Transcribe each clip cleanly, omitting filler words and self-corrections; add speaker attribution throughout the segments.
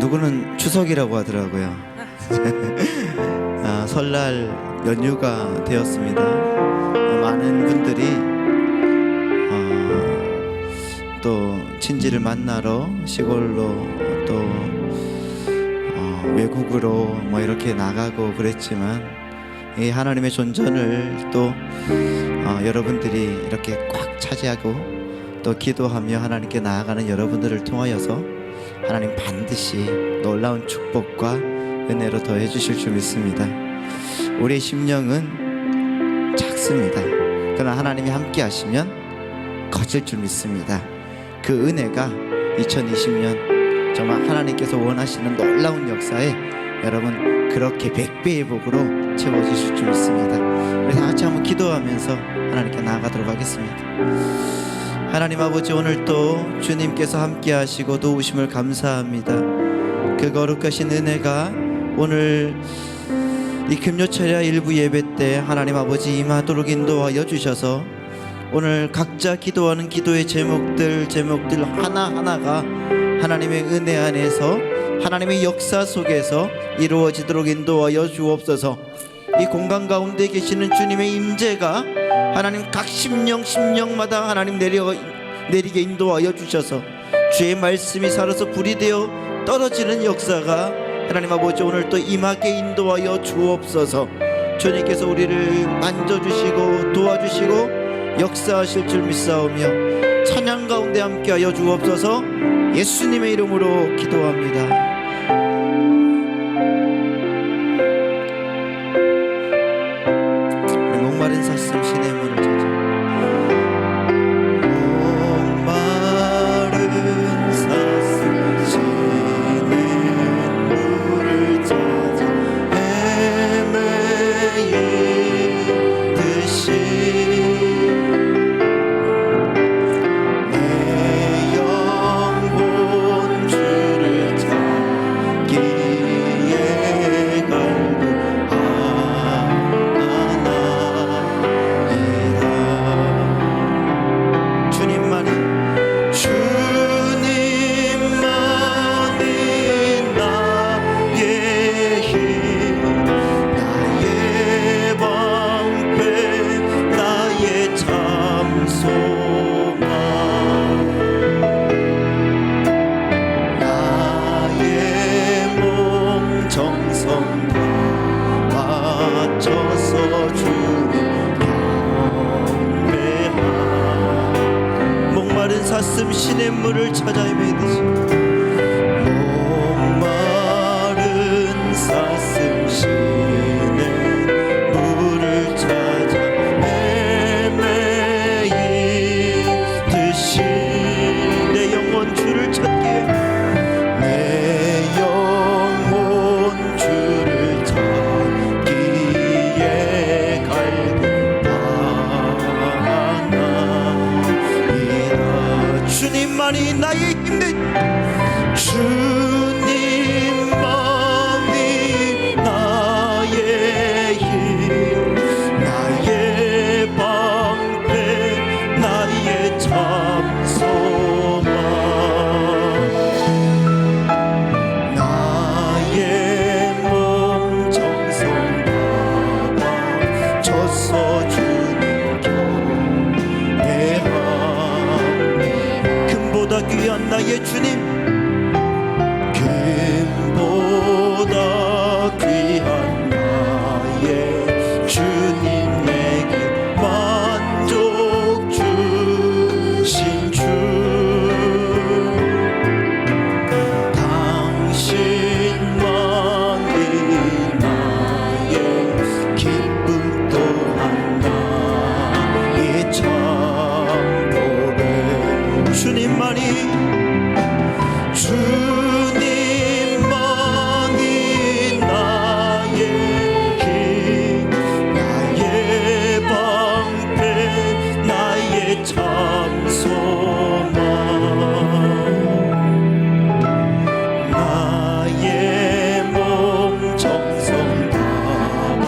Speaker 1: 누구는 추석이라고 하더라고요. 설날 연휴가 되었습니다. 많은 분들이 또 친지를 만나러 시골로 또 외국으로 뭐 이렇게 나가고 그랬지만 이 하나님의 존전을 또 여러분들이 이렇게 꽉 차지하고 또 기도하며 하나님께 나아가는 여러분들을 통하여서 하나님 반드시 놀라운 축복과 은혜로 더해 주실 줄 믿습니다. 우리의 심령은 작습니다. 그러나 하나님이 함께 하시면 커질 줄 믿습니다. 그 은혜가 2020년 정말 하나님께서 원하시는 놀라운 역사에 여러분 그렇게 100배의 복으로 채워주실 줄 믿습니다. 우리 다 같이 한번 기도하면서 하나님께 나아가도록 하겠습니다. 하나님 아버지, 오늘 또 주님께서 함께 하시고 도우심을 감사합니다. 그 거룩하신 은혜가 오늘 이 금요철야 일부 예배 때 하나님 아버지 임하도록 인도하여 주셔서 오늘 각자 기도하는 기도의 제목들 하나하나가 하나님의 은혜 안에서 하나님의 역사 속에서 이루어지도록 인도하여 주옵소서. 이 공간 가운데 계시는 주님의 임재가 하나님 각 심령마다 하나님 내리게 인도하여 주셔서 주의 말씀이 살아서 불이 되어 떨어지는 역사가 하나님 아버지 오늘 또 임하게 인도하여 주옵소서. 주님께서 우리를 만져주시고 도와주시고 역사하실 줄 믿사오며 찬양 가운데 함께하여 주옵소서. 예수님의 이름으로 기도합니다. 목마른 사슴 시냇 물을 찾아 목마른 사슴 시냇 물을 찾아 헤매이듯이 내 영혼 주를 찾기에 사슴 시냇물을 찾아 헤매듯이 목마른 사슴 시냇물을 찾아 헤매이듯이 내 영혼 주를 찾기에 내 영혼 주를 찾기에 주님만이 나의 힘든 주님만이 나의 힘 나의 방패 나의 참소망 나의 몸 정성 다가 졌어 주님 경배하니 금보다 귀한 나의 주님 금보다 귀한 나의 주님 내게 만족 주신 주 당신만이 나의 기쁨 또한 나의 참고백 주님만이 나의 힘 나의 방패 나의 참소망 나의 몸 정성 다가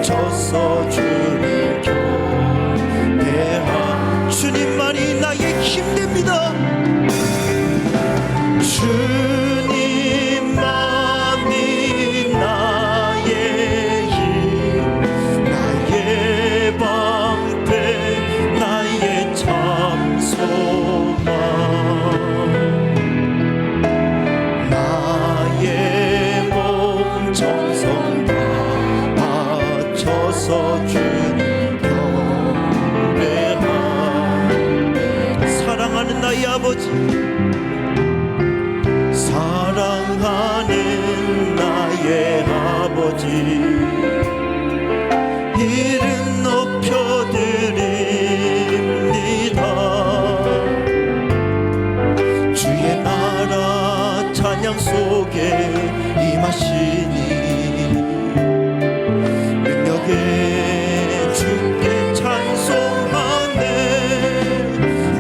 Speaker 1: 졌어 주를 경배하 주님만이 나의 힘됩니다. 주님 사랑하는 나의 아버지, 이름 높여드립니다. 주의 나라 찬양 속에 임하시니 능력에 주께 찬송하네.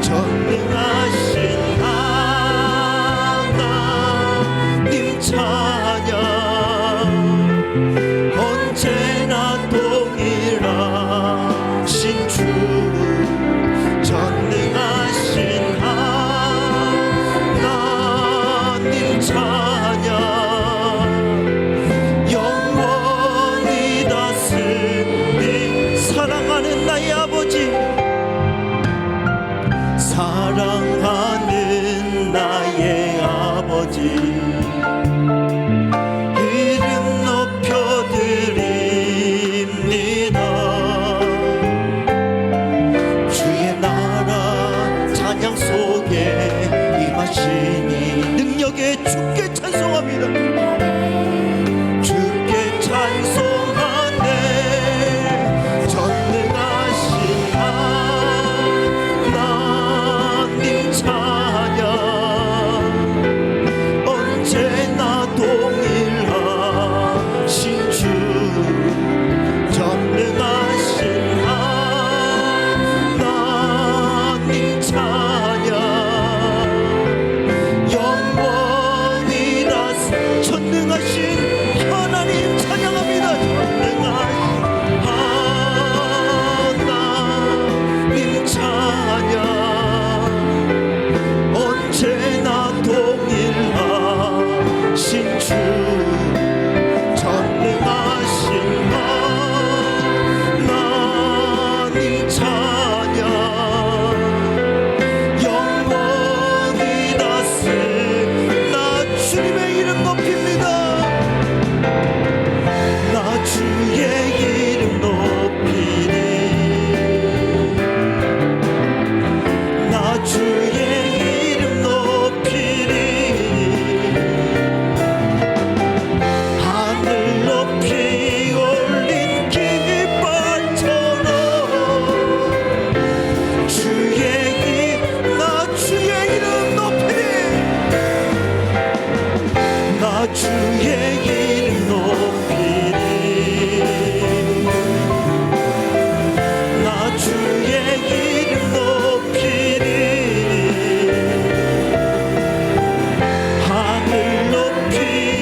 Speaker 1: 전능하신 하나님 찬양 언제나 동일하신 주. 전능하신 하나님 찬양 영원히 다스리. 사랑하는 나의 아버지, 사랑하는 나의 아버지, 이름 높여드립니다. 주의 나라 찬양 속에 임하시니 능력에 주께 찬송합니다. 주께 찬송하네. 전능하신 하나님 찬양 언제나 동일하신 주. 전능하신 하나님 찬양 영원히 다스. 전능하신 하나님 찬양합니다. 전능하신 하나님 찬양 언제나 동일하신 주. 전능하신 하나님 찬양 영원히 다스. 나 주님의 이름 높입니다. 나 주의 이름 높이리. 나 주의 이름 높이리. 하늘 높이 올린 깃발처럼 주의 나 주의 이름 높이리. 나 주의 이름 높이리. 나 주의 이름 높이리. 하늘 높이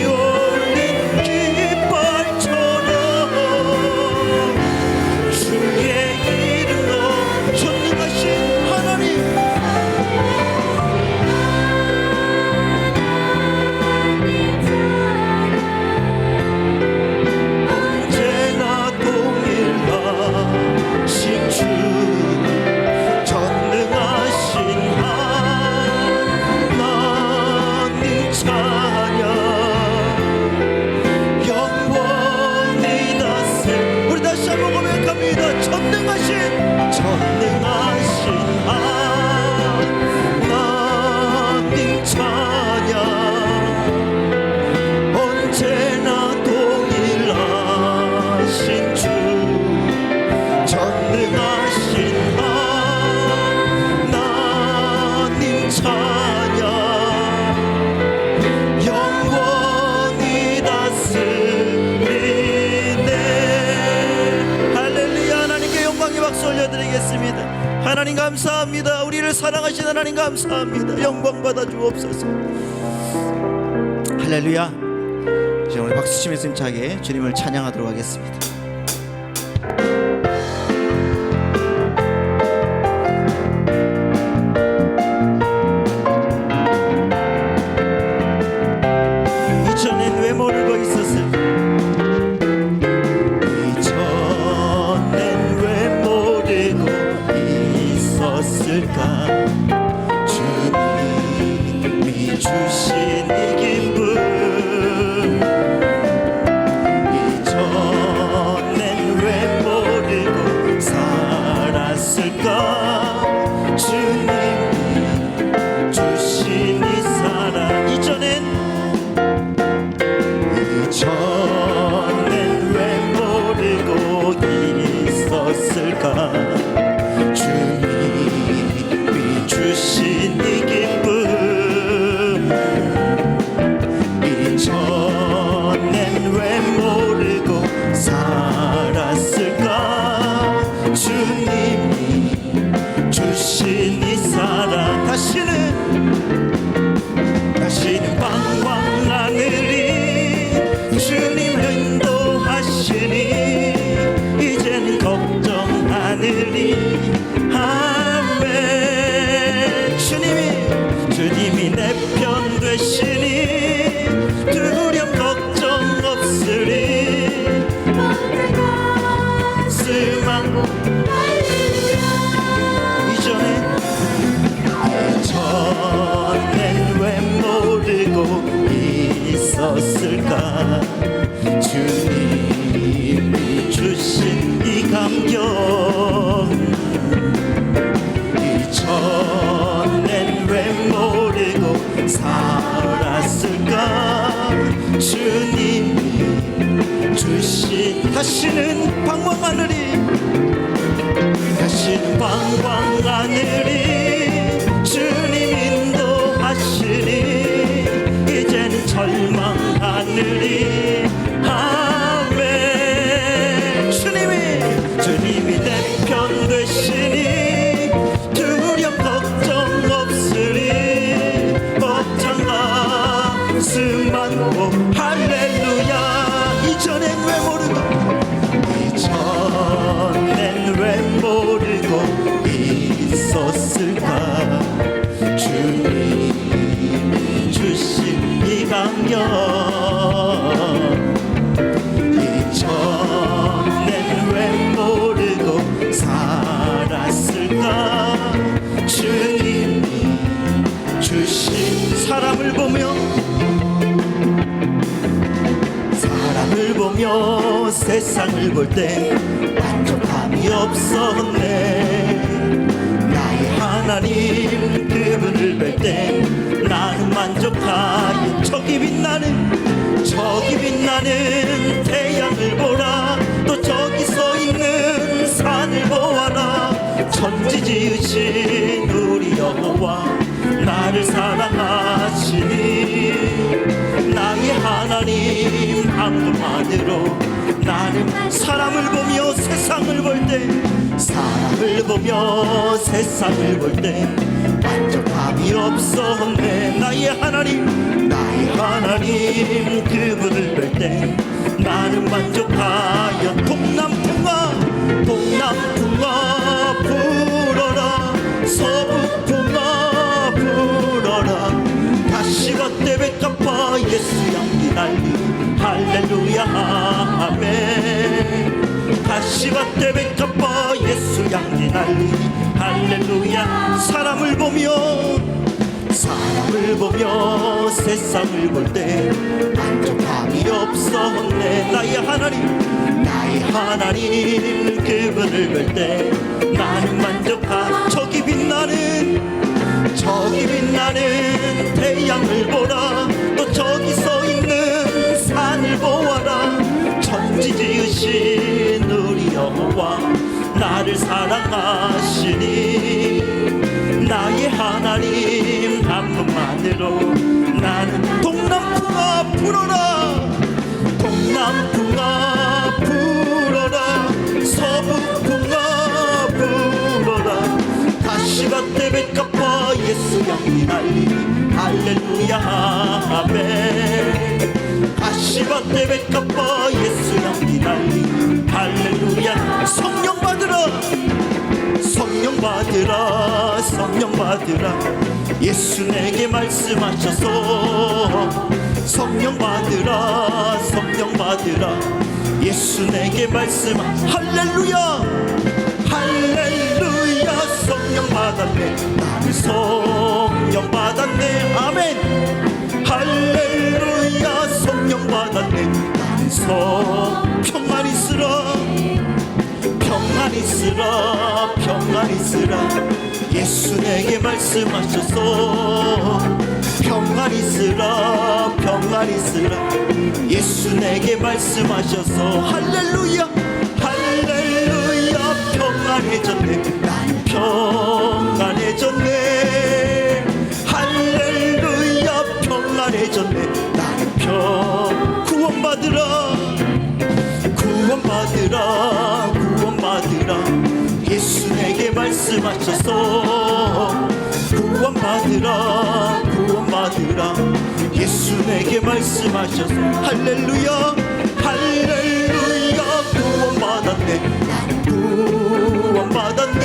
Speaker 1: 올린 깃발처럼 주의 이름 높. 전능하신 하나님 언제나 동일하신 주. 전능하신 하나님 찬양 영원히 다스. 우리 다시 한번 고백합니다. 전능하신 하나님 찬양 언제나 동일하신 주. 전능하신 하나님 찬양 영원히 다스리네. 할렐루야. 하나님께 영광의 박수 올려드리겠습니다. 하나님 감사합니다. 우리를 사랑하신 하나님 감사합니다. 영광 받아 주옵소서. 할렐루야. 이제 오늘 박수 치면서 힘차게 주님을 찬양하도록 하겠습니다. 이전엔 왜 모르고 있었을까? 이전엔 왜 모르고 있었을까? 주님이 주신 이 기쁨. 이전엔 왜 모르고 살았을까? 주님이 주신 이 사랑. 이전엔 주님이 내 편 되시니 두려움 걱정 없으리 말씀하고 이전엔 왜 모르고 있었을까 주님이 주신 이 감격 이전엔 왜 모르고 살았을까 주님이 주신 다시는 방황하느니 다시는 방황하느니 주님 인도하시니 이제는 절망하느니 아멘 주님이 내 편 되시니 두려움 걱정 없으리 벅찬 가슴 안고 할렐루야 이전엔 왜 모르고 있었을까 주님이 주신 이 감격 이전엔 왜 모르고 살았을까 주님이 주신 사람을 보며 세상을 볼 때 만족함이 없었네 나의 하나님 그분을 뵐 때 나는 만족하여 저기 빛나는 태양을 보라 또 저기 서 있는 산을 보아라 천지 지으신 우리 여호와 나를 사랑하시니 나의 하나님 한 분만으로 나는 사람을 보며 세상을 볼 때 만족함이 없었네 나의 하나님 그분을 볼 때 나는 만족하여 동남풍아 불어라 서북풍아 불어라 다시 겉에 백합화 예수 향기 날리 할렐루야 아멘 다시 겉에 백합화 예수 향기 날리 할렐루야 사람을 보며 세상을 볼 때 만족함이 없었네 나의 하나님 그분을 볼 때 나는 만족하 저기 빛나는 태양을 보라 또 저기 서 있는 산을 보아라 천지 지으신 우리 여호와 나를 사랑하시니 나의 하나님 한 분만으로 나는 동남풍아 불어라 서북풍아 불어라 다시 겉에 백합화 예수 향기 날리 할렐루야 아멘 다시 겉에 백합화 예수 향기 날리 할렐루야 성령 받으라 예수 내게 말씀하셔서 성령 받으라 예수 내게 할렐루야 성령 받았네 나는 성령 받았네 아멘 할렐루야 성령 받았네 나는 평안 있으라 예수 내게 말씀하셔서 평안 있으라 예수 내게 말씀하셔서 할렐루야 평안해졌네 나는 평안해졌네 할렐루야 평안해졌네 나는 구원받으라 예수 내게 말씀하셔서 구원받으라 예수 내게 말씀하셔서 할렐루야 구원받았네 나는 구원받았네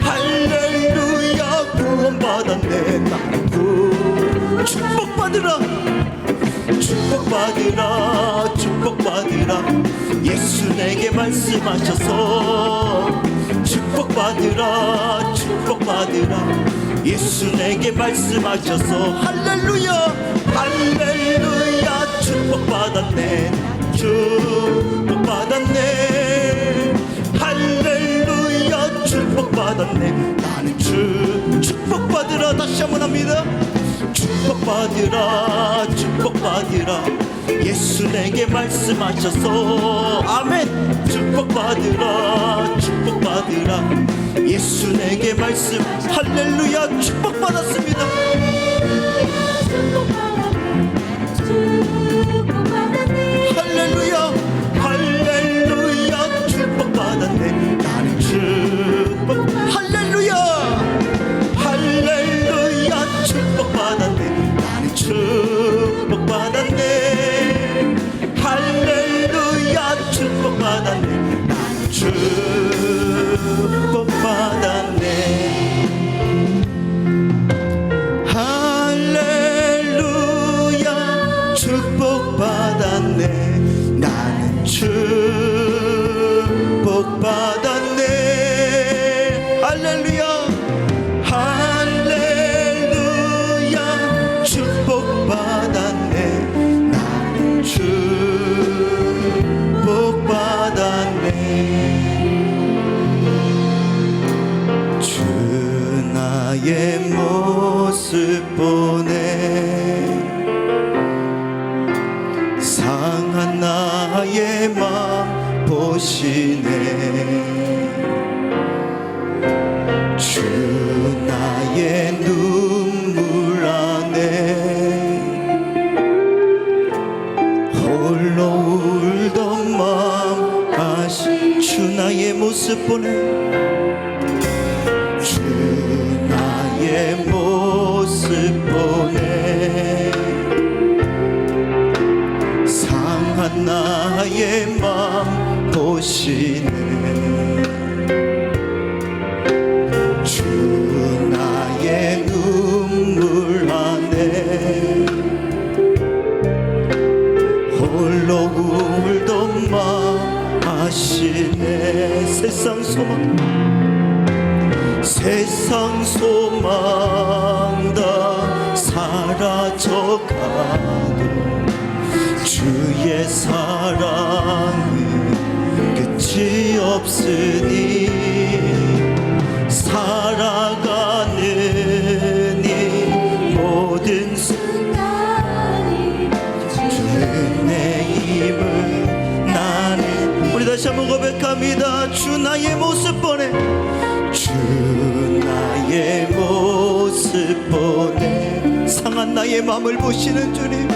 Speaker 1: 할렐루야 구원받았네 나 축복받으라 축복받으라 축복받으라 예수 내게 말씀하셔서 축복받으라 축복받으라 예수 내게 말씀하셔서 할렐루야 할렐루야 축복받았네 축복받았네 할렐루야 축복받았네 나는 축복받으라 다시 한번 합니다 축복받으라 축복받으라 예수 내게 말씀하셔서 아멘 축복받으라 축복받으라 예수 내게 말씀 할렐루야 축복받았습니다 할렐루야 할렐루야 축복받았네 나는 축복 할렐루야 할렐루야 축복받았네 나는 축복받았네 할렐루야 축복받았네 나는 축복받았네 할렐루야 축복받았네 나는 축복받았네 할렐루야 할렐루야 축복받았네 나는 축복받았네 주 나의 모습 보네 상한 나의 맘 보시네 주 나의 눈물 안에 홀로 울던 맘 아시 주 나의 모습 보네 주 나의 모습 보네 상한 나의 맘 보시네 주 나의 눈물 안에 홀로 울던 맘 아시네 세상 소망 다 사라져가도 주의 사랑은 끝이 없으니 살아가는 이 모든 순간이 주의 내 힘을 나는 우리 다시 한번 고백합니다 주 나의 모습 보내 주 나의 모습 보내 상한 나의 마음을 보시는 주님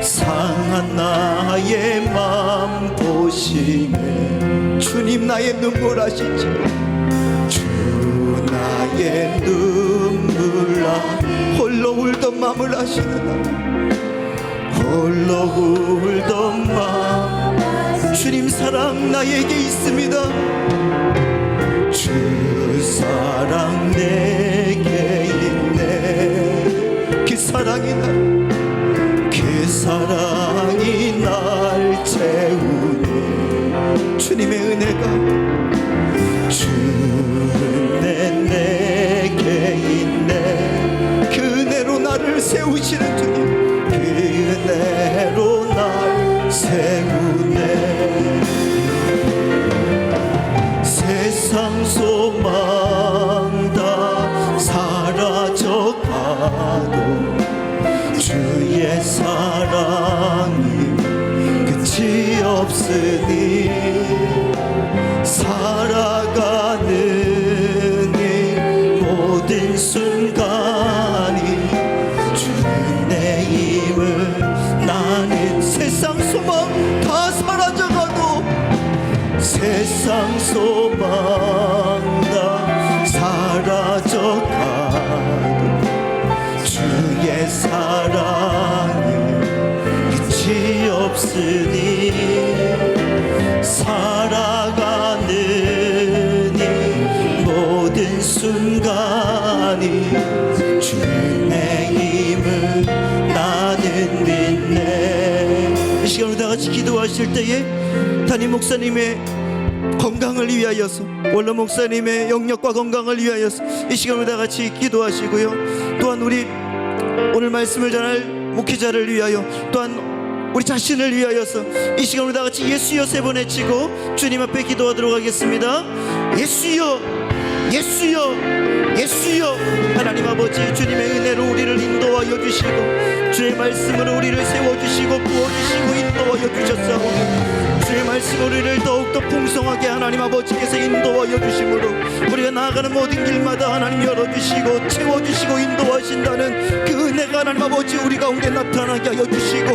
Speaker 1: 상한 나의 마음 보시네 주님 나의 눈물 아시지 주 나의 눈물 홀로 울던 마음을 아시는 나 홀로 울던 마음 주님 사랑 나에게 있습니다 주 사랑 내게 있네 그 사랑이 날 채우네 주님의 은혜가 주 은혜 내게 있네 그 은혜로 나를 세우시는 주님 그 은혜로 날 세우네 세상 소망 다 사라져가도 주의 사랑이 끝이 없으니 살아가는 이 모든 순간이 주의 내 힘을 나는 세상 소망 다 사라져가도 세상 소망 다 사라져가도 주의 사랑이 끝이 없으니 살아가는 이 모든 순간이 주의 힘을 나 기도하실 때에 담임 목사님의 건강을 위하여서, 원로 목사님의 영역과 건강을 위하여서 이 시간을 다 같이 기도하시고요. 또한 우리 오늘 말씀을 전할 목회자를 위하여, 또한 우리 자신을 위하여서 이 시간을 다 같이 예수여 3번 외치고 주님 앞에 기도하도록 하겠습니다. 예수여, 예수여, 예수여. 하나님 아버지, 주님의 은혜로 우리를 인도하여 주시고 주의 말씀으로 우리를 세워주시고 부어주시고 인도하여 주셨사오니 주의 말씀 우리를 더욱더 풍성하게 하나님 아버지께서 인도하여 주심으로 우리가 나아가는 모든 길마다 하나님 열어주시고 채워주시고 인도하신다는 그 은혜가 하나님 아버지 우리 가운데 나타나게 하여 주시고,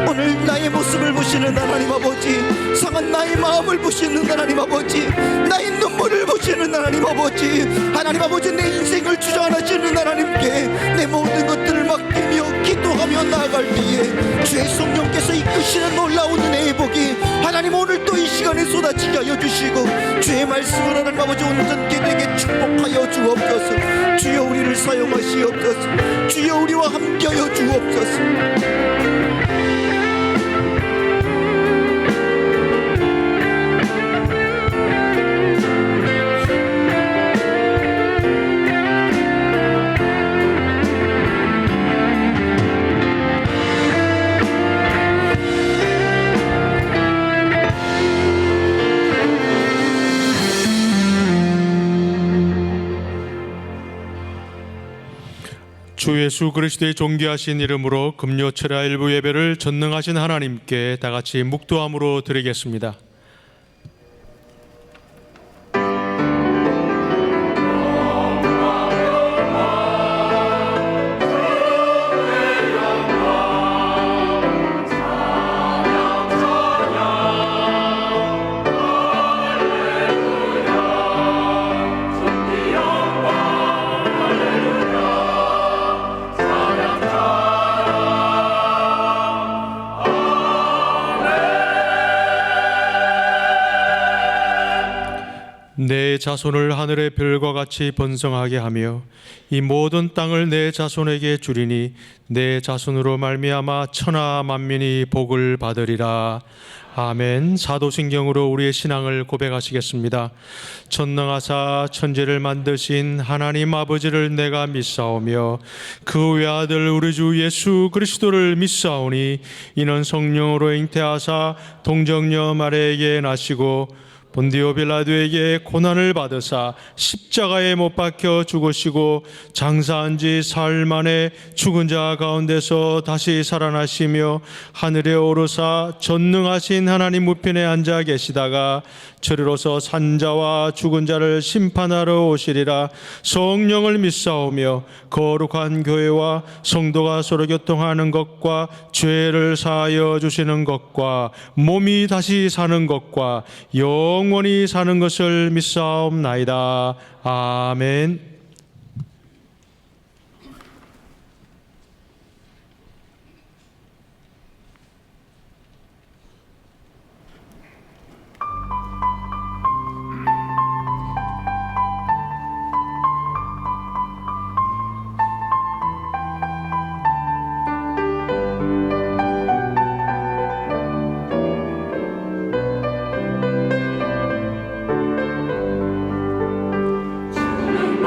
Speaker 1: 오늘 나의 모습을 보시는 하나님 아버지, 상한 나의 마음을 보시는 하나님 아버지, 나의 눈물을 보시는 하나님 아버지, 하나님 아버지 내 인생을 주관하시는 하나님께 내 모든 것들을 맡기며 기도하며 나아갈 때에 주의 성령께서 이끄시는 놀라운 은혜의 복이 하나님 오늘 또 이 시간에 쏟아지게 하여 주시고 주의 말씀을 하나님 아버지 온전케 되게 축복하여 주옵소서. 주여 우리를 사용하시옵소서. 주여 우리와 함께하여 주옵소서.
Speaker 2: 주 예수 그리스도의 존귀하신 이름으로 금요 철야 일부 예배를 전능하신 하나님께 다 같이 묵도함으로 드리겠습니다. 내 자손을 하늘의 별과 같이 번성하게 하며 이 모든 땅을 내 자손에게 주리니 내 자손으로 말미암아 천하 만민이 복을 받으리라. 아멘. 사도신경으로 우리의 신앙을 고백하시겠습니다. 전능하사 천지를 만드신 하나님 아버지를 내가 믿사오며 그 외아들 우리 주 예수 그리스도를 믿사오니 이는 성령으로 잉태하사 동정녀 마리아에게 나시고 본디오 빌라도에게 고난을 받으사 십자가에 못 박혀 죽으시고 장사한 지 사흘 만에 죽은 자 가운데서 다시 살아나시며 하늘에 오르사 전능하신 하나님 우편에 앉아 계시다가 저리로서 산자와 죽은 자를 심판하러 오시리라. 성령을 믿사오며 거룩한 교회와 성도가 서로 교통하는 것과 죄를 사하여 주시는 것과 몸이 다시 사는 것과 영원히 사는 것을 믿사옵나이다. 아멘.
Speaker 3: 주는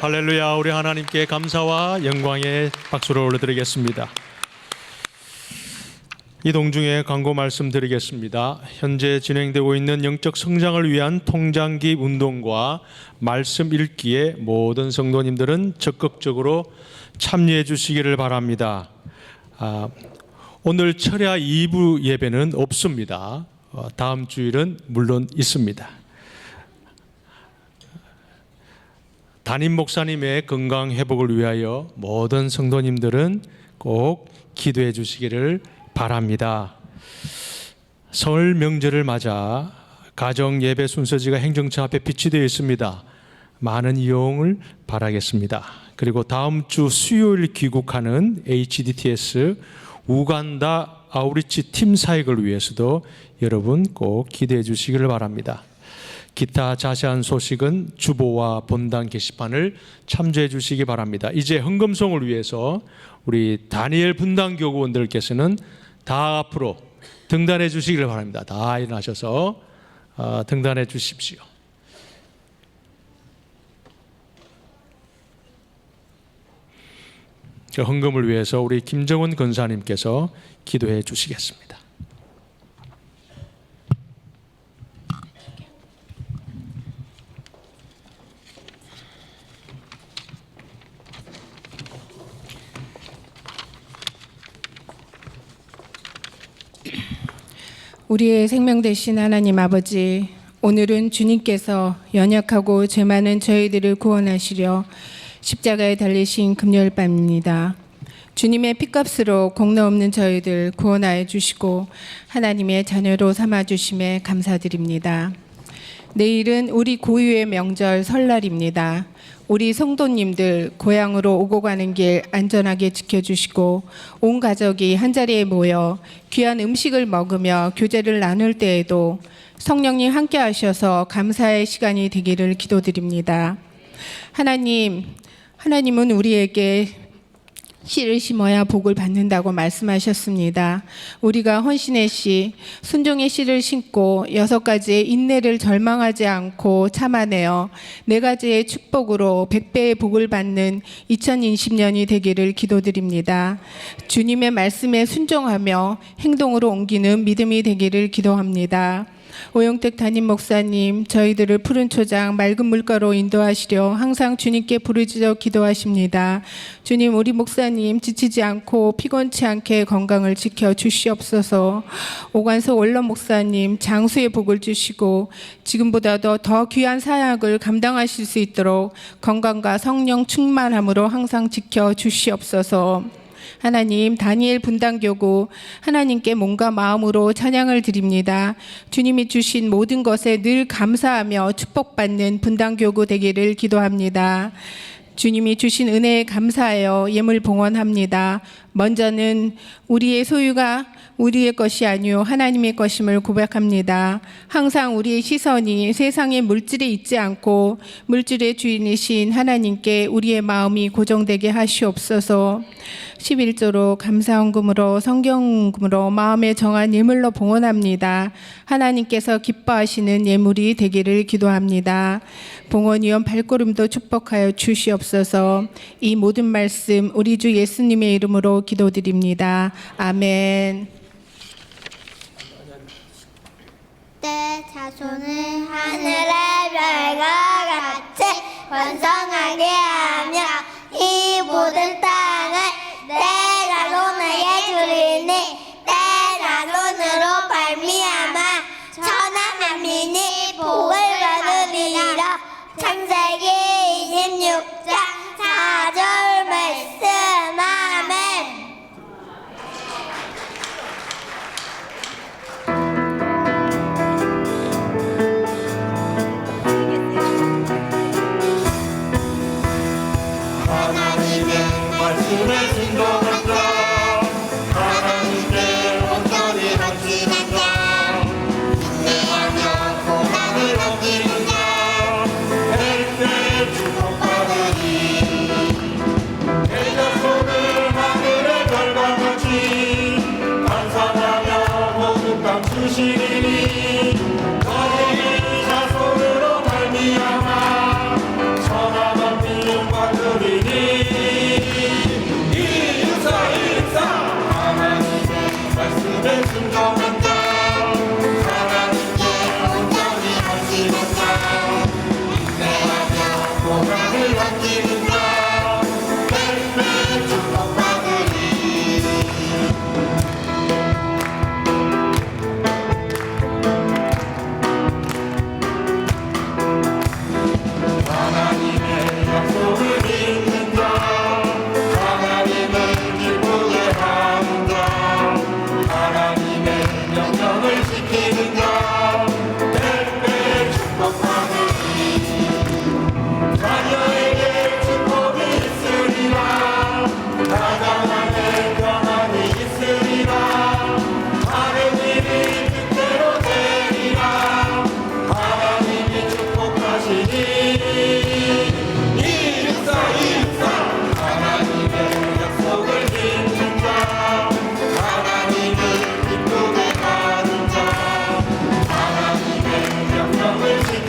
Speaker 2: 할렐루야. 우리 하나님께 감사와 영광의 박수를 올려드리겠습니다. 이 동중에 광고 말씀드리겠습니다. 현재 진행되고 있는 영적 성장을 위한 통장기 운동과 말씀 읽기에 모든 성도님들은 적극적으로 참여해 주시기를 바랍니다. 오늘 철야 2부 예배는 없습니다. 다음 주일은 물론 있습니다. 담임 목사님의 건강 회복을 위하여 모든 성도님들은 꼭 기도해 주시기를 바랍니다. 설 명절을 맞아 가정 예배 순서지가 행정처 앞에 비치되어 있습니다. 많은 이용을 바라겠습니다. 그리고 다음 주 수요일 귀국하는 HDTS 우간다 아우리치 팀 사역을 위해서도 여러분 꼭 기대해 주시기를 바랍니다. 기타 자세한 소식은 주보와 본당 게시판을 참조해 주시기 바랍니다. 이제 헌금송을 위해서 우리 다니엘 분당 교구원들께서는 다 앞으로 등단해 주시기를 바랍니다. 다 일어나셔서 등단해 주십시오. 헌금을 위해서 우리 김정은 권사님께서 기도해 주시겠습니다.
Speaker 3: 우리의 생명 되신 하나님 아버지, 오늘은 주님께서 연약하고 죄 많은 저희들을 구원하시려 십자가에 달리신 금요일 밤입니다. 주님의 핏값으로 공로 없는 저희들 구원하여 주시고 하나님의 자녀로 삼아 주심에 감사드립니다. 내일은 우리 고유의 명절 설날입니다. 우리 성도님들 고향으로 오고 가는 길 안전하게 지켜주시고 온 가족이 한자리에 모여 귀한 음식을 먹으며 교제를 나눌 때에도 성령님 함께 하셔서 감사의 시간이 되기를 기도드립니다. 하나님은 우리에게 씨를 심어야 복을 받는다고 말씀하셨습니다. 우리가 헌신의 씨, 순종의 씨를 심고 6가지의 인내를 절망하지 않고 참아내어 4가지의 축복으로 100배의 복을 받는 2020년이 되기를 기도드립니다. 주님의 말씀에 순종하며 행동으로 옮기는 믿음이 되기를 기도합니다. 오영택 담임 목사님, 저희들을 푸른 초장 맑은 물가로 인도하시려 항상 주님께 부르짖어 기도하십니다. 주님, 우리 목사님 지치지 않고 피곤치 않게 건강을 지켜 주시옵소서. 오관석 원로 목사님 장수의 복을 주시고 지금보다도 더 귀한 사역을 감당하실 수 있도록 건강과 성령 충만함으로 항상 지켜 주시옵소서. 하나님, 다니엘 분당교구 하나님께 몸과 마음으로 찬양을 드립니다. 주님이 주신 모든 것에 늘 감사하며 축복받는 분당교구 되기를 기도합니다. 주님이 주신 은혜에 감사하여 예물 봉헌합니다. 먼저는 우리의 소유가 우리의 것이 아니요 하나님의 것임을 고백합니다. 항상 우리의 시선이 세상의 물질에 있지 않고 물질의 주인이신 하나님께 우리의 마음이 고정되게 하시옵소서. 11조로 감사헌금으로 성경헌금으로 마음에 정한 예물로 봉헌합니다. 하나님께서 기뻐하시는 예물이 되기를 기도합니다. 봉헌위원 발걸음도 축복하여 주시옵소서. 이 모든 말씀 우리 주 예수님의 이름으로 기도드립니다. 아멘.
Speaker 4: 내 자손을 하늘의 별과 같이 번성하게 하며 이 모든 땅을 내 자손에게 주리니 내 자손으로 말미암아 천하 만민이 복을 받으리라. 창세기 26장 4절 말씀. 아멘.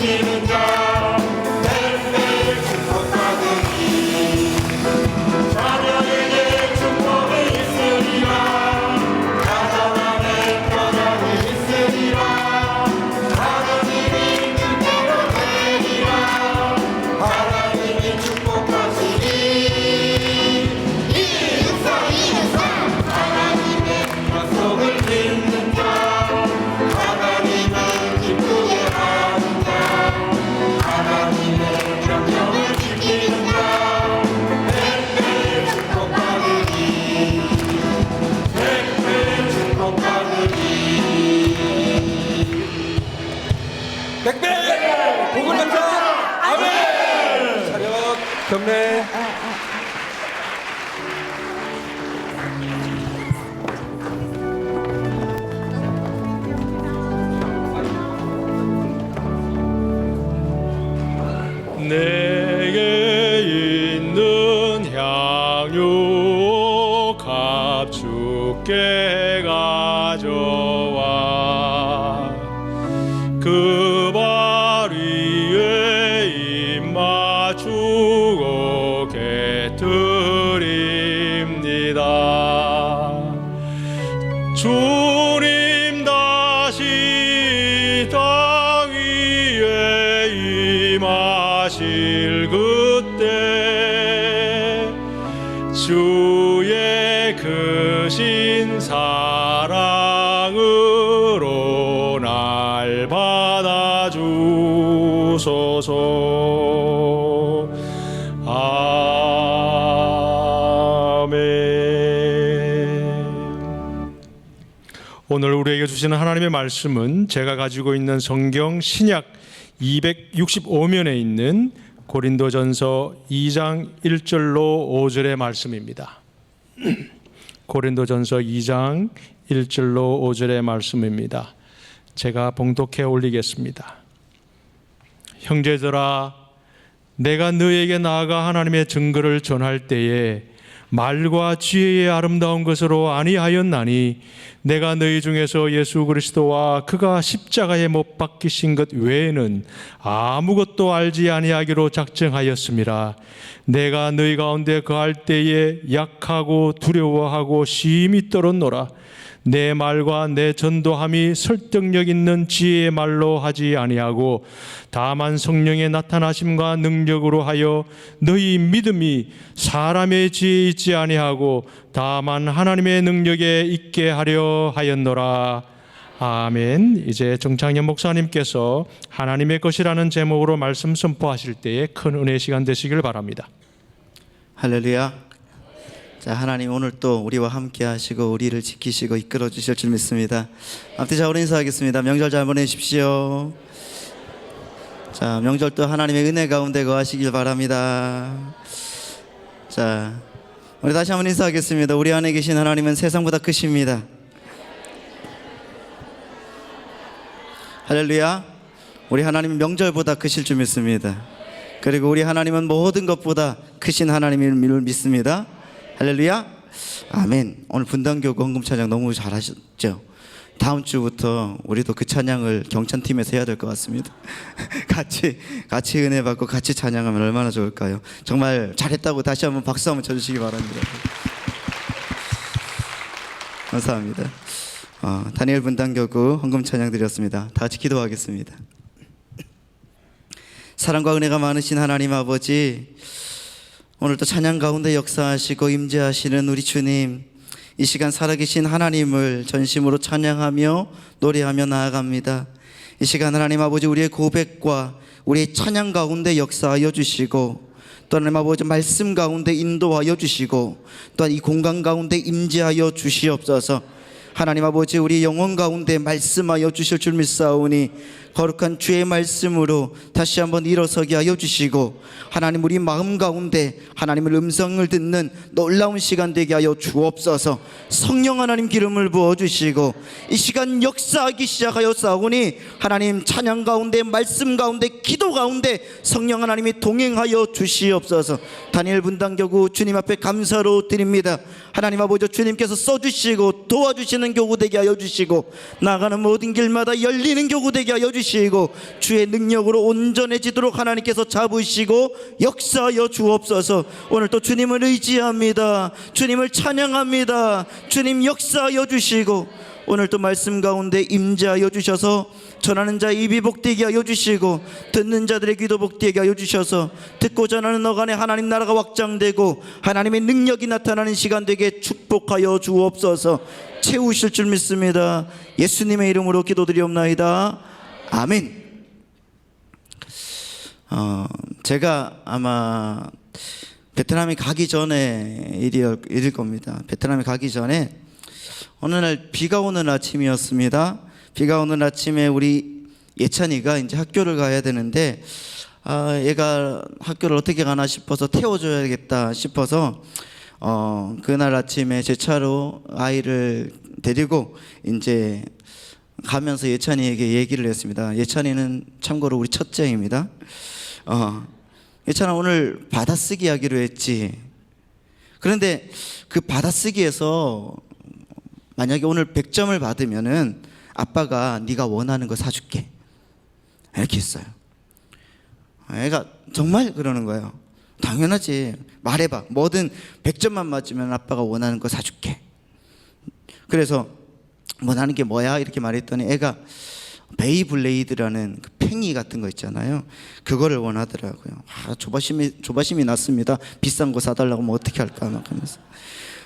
Speaker 5: 지키는 자 매일매일 축복받으리. 자녀에게 축복이 있으리라. 가정 안에 평안이 있으리라. 하나님이 뜻대로 되리라. 하나님이 축복하시리. 약속을 믿는 자 하나님을 기쁘게 하는 자 하나님의 명령을 지키는 자 매일매일 축복받으리. 매일매일 축복받으리.
Speaker 6: 백배 복을 감사. 아멘. 차렷 경례.
Speaker 2: 내게 있는 향유 값주께 가져와 그 발 위에 입 맞추고 깃드립니다. 주님 다시 땅 위에 임하실 그때 주의 크신 사랑으로 날 받아주소서. 아멘. 오늘 우리에게 주시는 하나님의 말씀은 제가 가지고 있는 성경 신약 265면에 있는 고린도전서 2장 1절로 5절의 말씀입니다. 고린도전서 2장 1절로 5절의 말씀입니다. 제가 봉독해 올리겠습니다. 형제들아, 내가 너에게 나아가 하나님의 증거를 전할 때에 말과 지혜의 아름다운 것으로 아니하였나니 내가 너희 중에서 예수 그리스도와 그가 십자가에 못 박히신 것 외에는 아무것도 알지 아니하기로 작정하였음이라. 내가 너희 가운데 거할 때에 약하고 두려워하고 심히 떨었노라. 내 말과 내 전도함이 설득력 있는 지혜의 말로 하지 아니하고 다만 성령의 나타나심과 능력으로 하여 너희 믿음이 사람의 지혜에 있지 아니하고 다만 하나님의 능력에 있게 하려 하였노라. 아멘. 이제 정창현 목사님께서 하나님의 것이라는 제목으로 말씀 선포하실 때에 큰 은혜의 시간 되시길 바랍니다.
Speaker 1: 할렐루야. 자, 하나님 오늘 또 우리와 함께 하시고 우리를 지키시고 이끌어 주실 줄 믿습니다. 앞뒤 좌우로 인사하겠습니다. 명절 잘 보내십시오. 자, 명절 또 하나님의 은혜 가운데 거하시길 바랍니다. 자, 우리 다시 한번 인사하겠습니다. 우리 안에 계신 하나님은 세상보다 크십니다. 할렐루야. 우리 하나님은 명절보다 크실 줄 믿습니다. 그리고 우리 하나님은 모든 것보다 크신 하나님을 믿습니다. 할렐루야. 아멘. 오늘 분당교구 헌금 찬양 너무 잘하셨죠? 다음 주부터 우리도 그 찬양을 경찬팀에서 해야 될 것 같습니다. 같이 은혜 받고 같이 찬양하면 얼마나 좋을까요? 정말 잘했다고 다시 한번 박수 한번 쳐주시기 바랍니다. 감사합니다. 다니엘 분당교구 헌금 찬양 드렸습니다. 다 같이 기도하겠습니다. 사랑과 은혜가 많으신 하나님 아버지, 오늘도 찬양 가운데 역사하시고 임재하시는 우리 주님, 이 시간 살아계신 하나님을 전심으로 찬양하며 노래하며 나아갑니다. 이 시간 하나님 아버지, 우리의 고백과 우리의 찬양 가운데 역사하여 주시고 또 하나님 아버지 말씀 가운데 인도하여 주시고 또한 이 공간 가운데 임재하여 주시옵소서. 하나님 아버지, 우리 영혼 가운데 말씀하여 주실 줄 믿사오니 거룩한 주의 말씀으로 다시 한번 일어서게 하여 주시고 하나님 우리 마음 가운데 하나님의 음성을 듣는 놀라운 시간 되게 하여 주옵소서. 성령 하나님 기름을 부어주시고 이 시간 역사하기 시작하여 싸우니 하나님 찬양 가운데 말씀 가운데 기도 가운데 성령 하나님이 동행하여 주시옵소서. 다니엘 분당교구 주님 앞에 감사로 드립니다. 하나님 아버지, 주님께서 써주시고 도와주시는 찾는 교구 되게 하여 주시고 나가는 모든 길마다 열리는 교구 되게 하여 주시고 주의 능력으로 온전해지도록 하나님께서 잡으시고 역사하여 주옵소서. 오늘 또 주님을 의지합니다. 주님을 찬양합니다. 주님 역사하여 주시고 오늘 또 말씀 가운데 임재하여 주셔서 전하는 자의 입이 복되게 하여 주시고 듣는 자들의 귀도 복되게 하여 주셔서 듣고 전하는 어간에 하나님 나라가 확장되고 하나님의 능력이 나타나는 시간 되게 축복하여 주옵소서. 채우실 줄 믿습니다. 예수님의 이름으로 기도드리옵나이다. 아멘. 제가 아마 베트남에 가기 전에 일일 겁니다. 베트남에 가기 전에 어느 날 비가 오는 아침이었습니다. 비가 오는 아침에 우리 예찬이가 이제 학교를 가야 되는데 얘가 학교를 어떻게 가나 싶어서 태워줘야겠다 싶어서 그날 아침에 제 차로 아이를 데리고 이제 가면서 예찬이에게 얘기를 했습니다. 예찬이는 참고로 우리 첫째입니다. 예찬아 오늘 받아쓰기 하기로 했지. 그런데 그 받아쓰기에서 만약에 오늘 100점을 받으면은 아빠가 네가 원하는 거 사줄게 이렇게 했어요. 애가 정말 그러는 거예요. 당연하지, 말해봐. 뭐든 100점만 맞으면 아빠가 원하는 거 사줄게. 그래서 원하는 게 뭐야 이렇게 말했더니 애가 베이블레이드라는 그 팽이 같은 거 있잖아요. 그거를 원하더라고요. 조바심이 났습니다. 비싼 거 사달라고 뭐 어떻게 할까 막 하면서.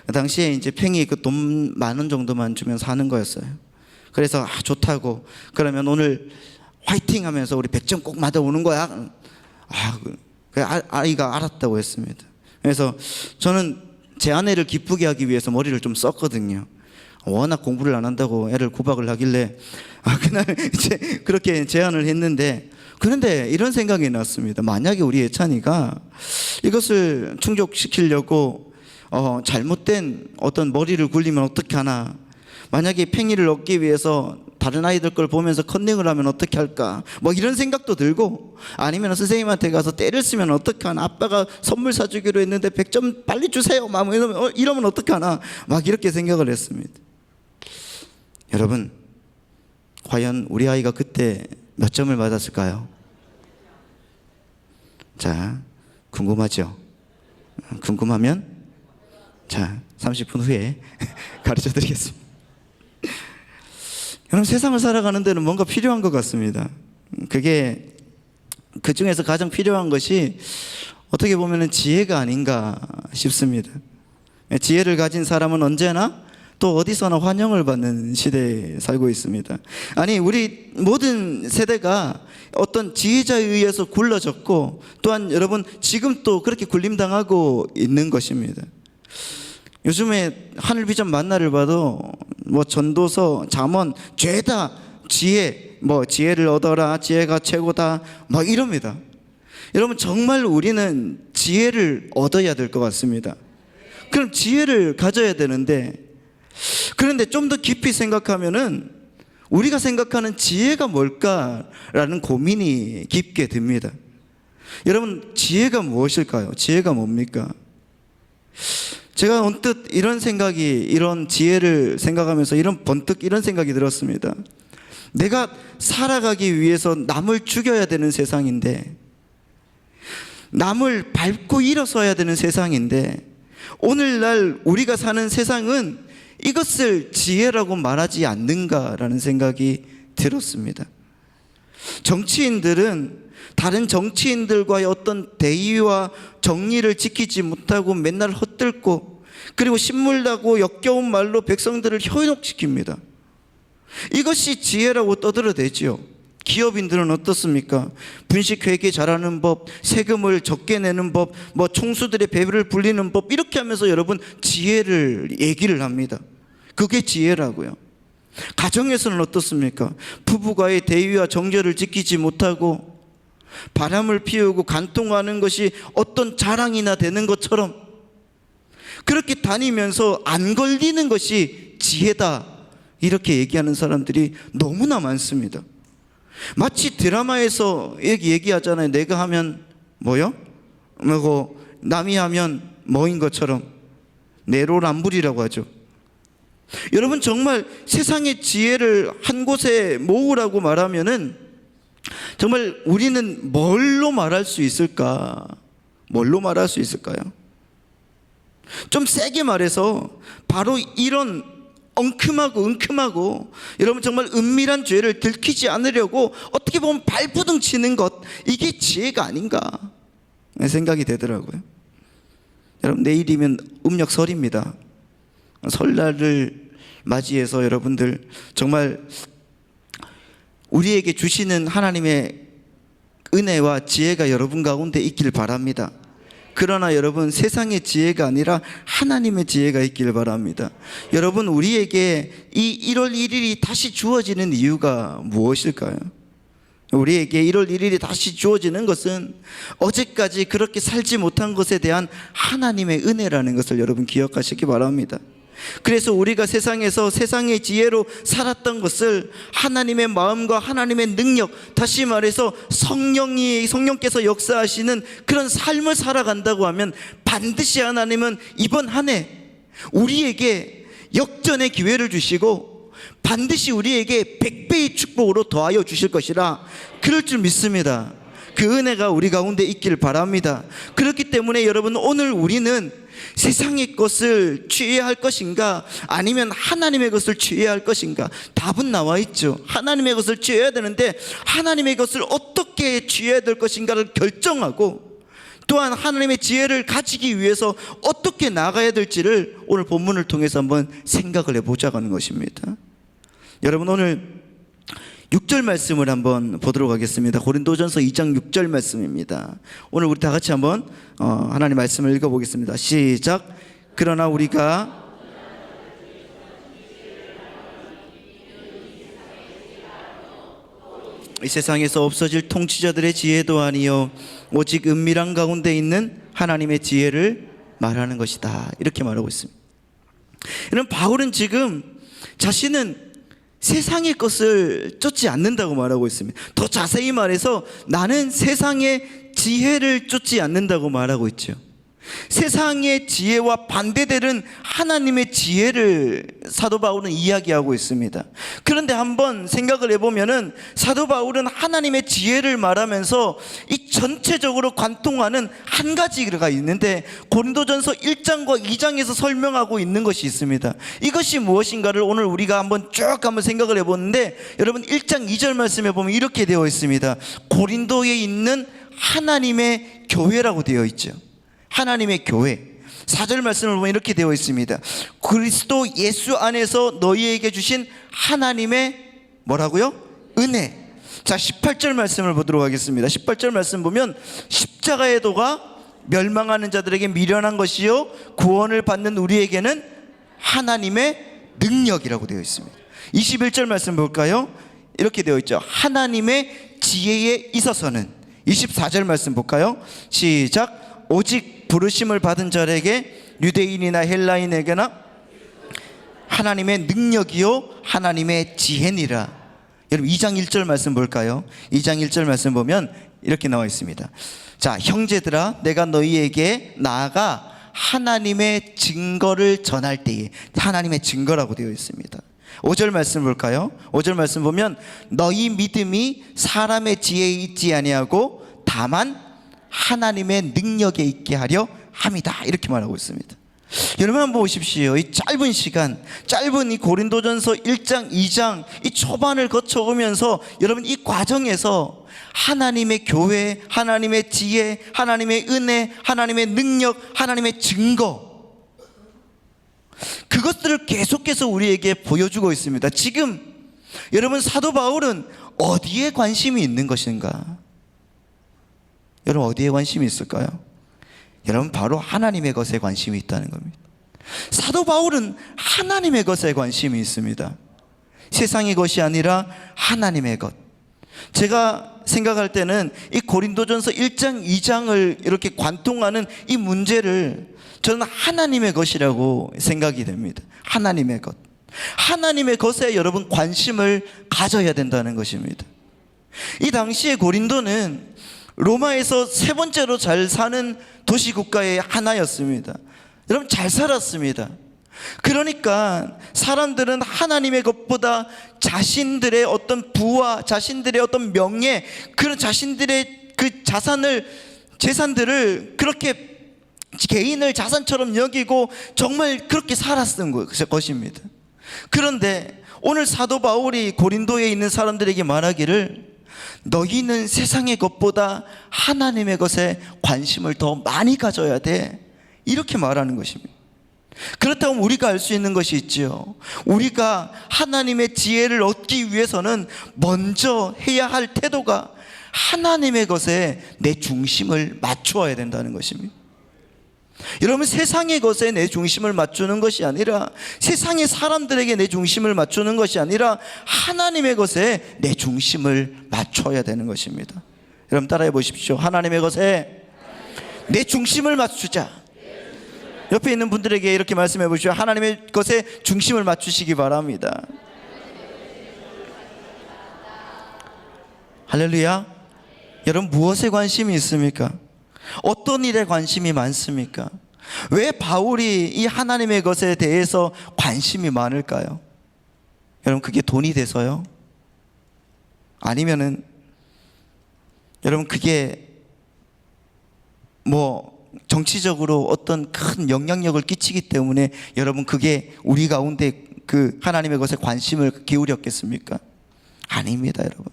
Speaker 1: 그 당시에 이제 팽이 그 돈 10,000원 정도만 주면 사는 거였어요. 그래서 좋다고, 그러면 오늘 화이팅 하면서 우리 100점 꼭 맞아오는 거야. 아이가 알았다고 했습니다. 그래서 저는 제 아내를 기쁘게 하기 위해서 머리를 좀 썼거든요. 워낙 공부를 안 한다고 애를 구박을 하길래 그날 이제 그렇게 제안을 했는데, 그런데 이런 생각이 났습니다. 만약에 우리 예찬이가 이것을 충족시키려고 잘못된 어떤 머리를 굴리면 어떻게 하나, 만약에 팽이를 얻기 위해서 다른 아이들 걸 보면서 컨닝을 하면 어떻게 할까, 뭐 이런 생각도 들고, 아니면 선생님한테 가서 때를 쓰면 어떻게 하나, 아빠가 선물 사주기로 했는데 100점 빨리 주세요 막 이러면 어떻게 하나, 막 이렇게 생각을 했습니다. 여러분, 과연 우리 아이가 그때 몇 점을 받았을까요? 자, 궁금하죠? 궁금하면 자, 30분 후에 가르쳐 드리겠습니다. 여러분, 세상을 살아가는 데는 뭔가 필요한 것 같습니다. 그게 그 중에서 가장 필요한 것이 어떻게 보면 지혜가 아닌가 싶습니다. 지혜를 가진 사람은 언제나 또 어디서나 환영을 받는 시대에 살고 있습니다. 아니, 우리 모든 세대가 어떤 지혜자에 의해서 굴러졌고, 또한 여러분 지금 또 그렇게 굴림당하고 있는 것입니다. 요즘에 하늘비전 만나를 봐도 뭐 전도서, 잠언 죄다 지혜, 뭐 지혜를 얻어라, 지혜가 최고다, 뭐 이럽니다. 여러분, 정말 우리는 지혜를 얻어야 될 것 같습니다. 그럼 지혜를 가져야 되는데, 그런데 좀 더 깊이 생각하면은 우리가 생각하는 지혜가 뭘까라는 고민이 깊게 듭니다. 여러분, 지혜가 무엇일까요? 지혜가 뭡니까? 제가 언뜻 이런 지혜를 생각하면서 번뜩 이런 생각이 들었습니다. 내가 살아가기 위해서 남을 죽여야 되는 세상인데, 남을 밟고 일어서야 되는 세상인데, 오늘날 우리가 사는 세상은 이것을 지혜라고 말하지 않는가라는 생각이 들었습니다. 정치인들은 다른 정치인들과의 어떤 대의와 정리를 지키지 못하고 맨날 헛들고, 그리고 신물나고 역겨운 말로 백성들을 현혹시킵니다. 이것이 지혜라고 떠들어대지요. 기업인들은 어떻습니까? 분식회계 잘하는 법, 세금을 적게 내는 법, 뭐 총수들의 배를 불리는 법, 이렇게 하면서 여러분 지혜를 얘기를 합니다. 그게 지혜라고요. 가정에서는 어떻습니까? 부부가의 대의와 정절을 지키지 못하고 바람을 피우고 간통하는 것이 어떤 자랑이나 되는 것처럼 그렇게 다니면서 안 걸리는 것이 지혜다, 이렇게 얘기하는 사람들이 너무나 많습니다. 마치 드라마에서 얘기하잖아요. 내가 하면 뭐요? 뭐고 남이 하면 뭐인 것처럼 내로남불이라고 하죠. 여러분 정말 세상의 지혜를 한 곳에 모으라고 말하면은 정말 우리는 뭘로 말할 수 있을까? 뭘로 말할 수 있을까요? 좀 세게 말해서 바로 이런 엉큼하고 여러분 정말 은밀한 죄를 들키지 않으려고 어떻게 보면 발부둥 치는 것, 이게 지혜가 아닌가 생각이 되더라고요. 여러분 내일이면 음력설입니다. 설날을 맞이해서 여러분들 정말 우리에게 주시는 하나님의 은혜와 지혜가 여러분 가운데 있길 바랍니다. 그러나 여러분 세상의 지혜가 아니라 하나님의 지혜가 있길 바랍니다. 여러분 우리에게 이 1월 1일이 다시 주어지는 이유가 무엇일까요? 우리에게 1월 1일이 다시 주어지는 것은 어제까지 그렇게 살지 못한 것에 대한 하나님의 은혜라는 것을 여러분 기억하시기 바랍니다. 그래서 우리가 세상에서 세상의 지혜로 살았던 것을 하나님의 마음과 하나님의 능력, 다시 말해서 성령께서 역사하시는 그런 삶을 살아간다고 하면 반드시 하나님은 이번 한 해 우리에게 역전의 기회를 주시고 반드시 우리에게 100배의 축복으로 더하여 주실 것이라, 그럴 줄 믿습니다. 그 은혜가 우리 가운데 있길 바랍니다. 그렇기 때문에 여러분 오늘 우리는 세상의 것을 취해야 할 것인가 아니면 하나님의 것을 취해야 할 것인가? 답은 나와 있죠. 하나님의 것을 취해야 되는데 하나님의 것을 어떻게 취해야 될 것인가를 결정하고 또한 하나님의 지혜를 가지기 위해서 어떻게 나가야 될지를 오늘 본문을 통해서 한번 생각을 해보자고 하는 것입니다. 여러분 오늘 6절 말씀을 한번 보도록 하겠습니다. 고린도전서 2장 6절 말씀입니다. 오늘 우리 다 같이 한번 하나님 말씀을 읽어보겠습니다. 시작. 그러나 우리가 이 세상에서 없어질 통치자들의 지혜도 아니요 오직 은밀한 가운데 있는 하나님의 지혜를 말하는 것이다, 이렇게 말하고 있습니다. 여러분 바울은 지금 자신은 세상의 것을 쫓지 않는다고 말하고 있습니다. 더 자세히 말해서 나는 세상의 지혜를 쫓지 않는다고 말하고 있죠. 세상의 지혜와 반대되는 하나님의 지혜를 사도 바울은 이야기하고 있습니다. 그런데 한번 생각을 해보면은 사도 바울은 하나님의 지혜를 말하면서 이 전체적으로 관통하는 한 가지가 있는데 고린도전서 1장과 2장에서 설명하고 있는 것이 있습니다. 이것이 무엇인가를 오늘 우리가 한번 쭉 생각을 해보는데, 여러분 1장 2절 말씀에 보면 이렇게 되어 있습니다. 고린도에 있는 하나님의 교회라고 되어 있죠. 하나님의 교회. 4절 말씀을 보면 이렇게 되어 있습니다. 그리스도 예수 안에서 너희에게 주신 하나님의 뭐라고요? 은혜. 자 18절 말씀을 보도록 하겠습니다. 18절 말씀 보면 십자가의 도가 멸망하는 자들에게 미련한 것이요 구원을 받는 우리에게는 하나님의 능력이라고 되어 있습니다. 21절 말씀 볼까요? 이렇게 되어 있죠. 하나님의 지혜에 있어서는. 24절 말씀 볼까요? 시작. 오직 부르심을 받은 자에게 유대인이나 헬라인에게나 하나님의 능력이요 하나님의 지혜니라. 여러분 2장 1절 말씀 볼까요? 2장 1절 말씀 보면 이렇게 나와 있습니다. 자 형제들아 내가 너희에게 나아가 하나님의 증거를 전할 때에, 하나님의 증거라고 되어 있습니다. 5절 말씀 볼까요? 5절 말씀 보면 너희 믿음이 사람의 지혜에 있지 아니하고 다만 하나님의 능력에 있게 하려 함이다, 이렇게 말하고 있습니다. 여러분 한번 보십시오. 이 짧은 시간, 짧은 이 고린도전서 1장 2장 이 초반을 거쳐오면서 여러분 이 과정에서 하나님의 교회, 하나님의 지혜, 하나님의 은혜, 하나님의 능력, 하나님의 증거, 그것들을 계속해서 우리에게 보여주고 있습니다. 지금 여러분 사도 바울은 어디에 관심이 있는 것인가? 여러분 어디에 관심이 있을까요? 여러분 바로 하나님의 것에 관심이 있다는 겁니다. 사도 바울은 하나님의 것에 관심이 있습니다. 세상의 것이 아니라 하나님의 것. 제가 생각할 때는 이 고린도전서 1장 2장을 이렇게 관통하는 이 문제를 저는 하나님의 것이라고 생각이 됩니다. 하나님의 것. 하나님의 것에 여러분 관심을 가져야 된다는 것입니다. 이 당시에 고린도는 로마에서 세 번째로 잘 사는 도시 국가의 하나였습니다. 여러분 잘 살았습니다. 그러니까 사람들은 하나님의 것보다 자신들의 어떤 부와 자신들의 어떤 명예, 그런 자신들의 그 재산들을 그렇게 개인을 자산처럼 여기고 정말 그렇게 살았던 것입니다. 그런데 오늘 사도 바울이 고린도에 있는 사람들에게 말하기를 너희는 세상의 것보다 하나님의 것에 관심을 더 많이 가져야 돼, 이렇게 말하는 것입니다. 그렇다면 우리가 알 수 있는 것이 있지요. 우리가 하나님의 지혜를 얻기 위해서는 먼저 해야 할 태도가 하나님의 것에 내 중심을 맞추어야 된다는 것입니다. 여러분, 세상의 것에 내 중심을 맞추는 것이 아니라, 세상의 사람들에게 내 중심을 맞추는 것이 아니라 하나님의 것에 내 중심을 맞춰야 되는 것입니다. 여러분 따라해 보십시오. 하나님의 것에 내 중심을 맞추자. 옆에 있는 분들에게 이렇게 말씀해 보십시오. 하나님의 것에 중심을 맞추시기 바랍니다. 할렐루야. 여러분, 무엇에 관심이 있습니까? 어떤 일에 관심이 많습니까? 왜 바울이 이 하나님의 것에 대해서 관심이 많을까요? 여러분, 그게 돈이 돼서요? 아니면은 여러분 그게 뭐 정치적으로 어떤 큰 영향력을 끼치기 때문에 여러분 그게 우리 가운데 그 하나님의 것에 관심을 기울였겠습니까? 아닙니다, 여러분.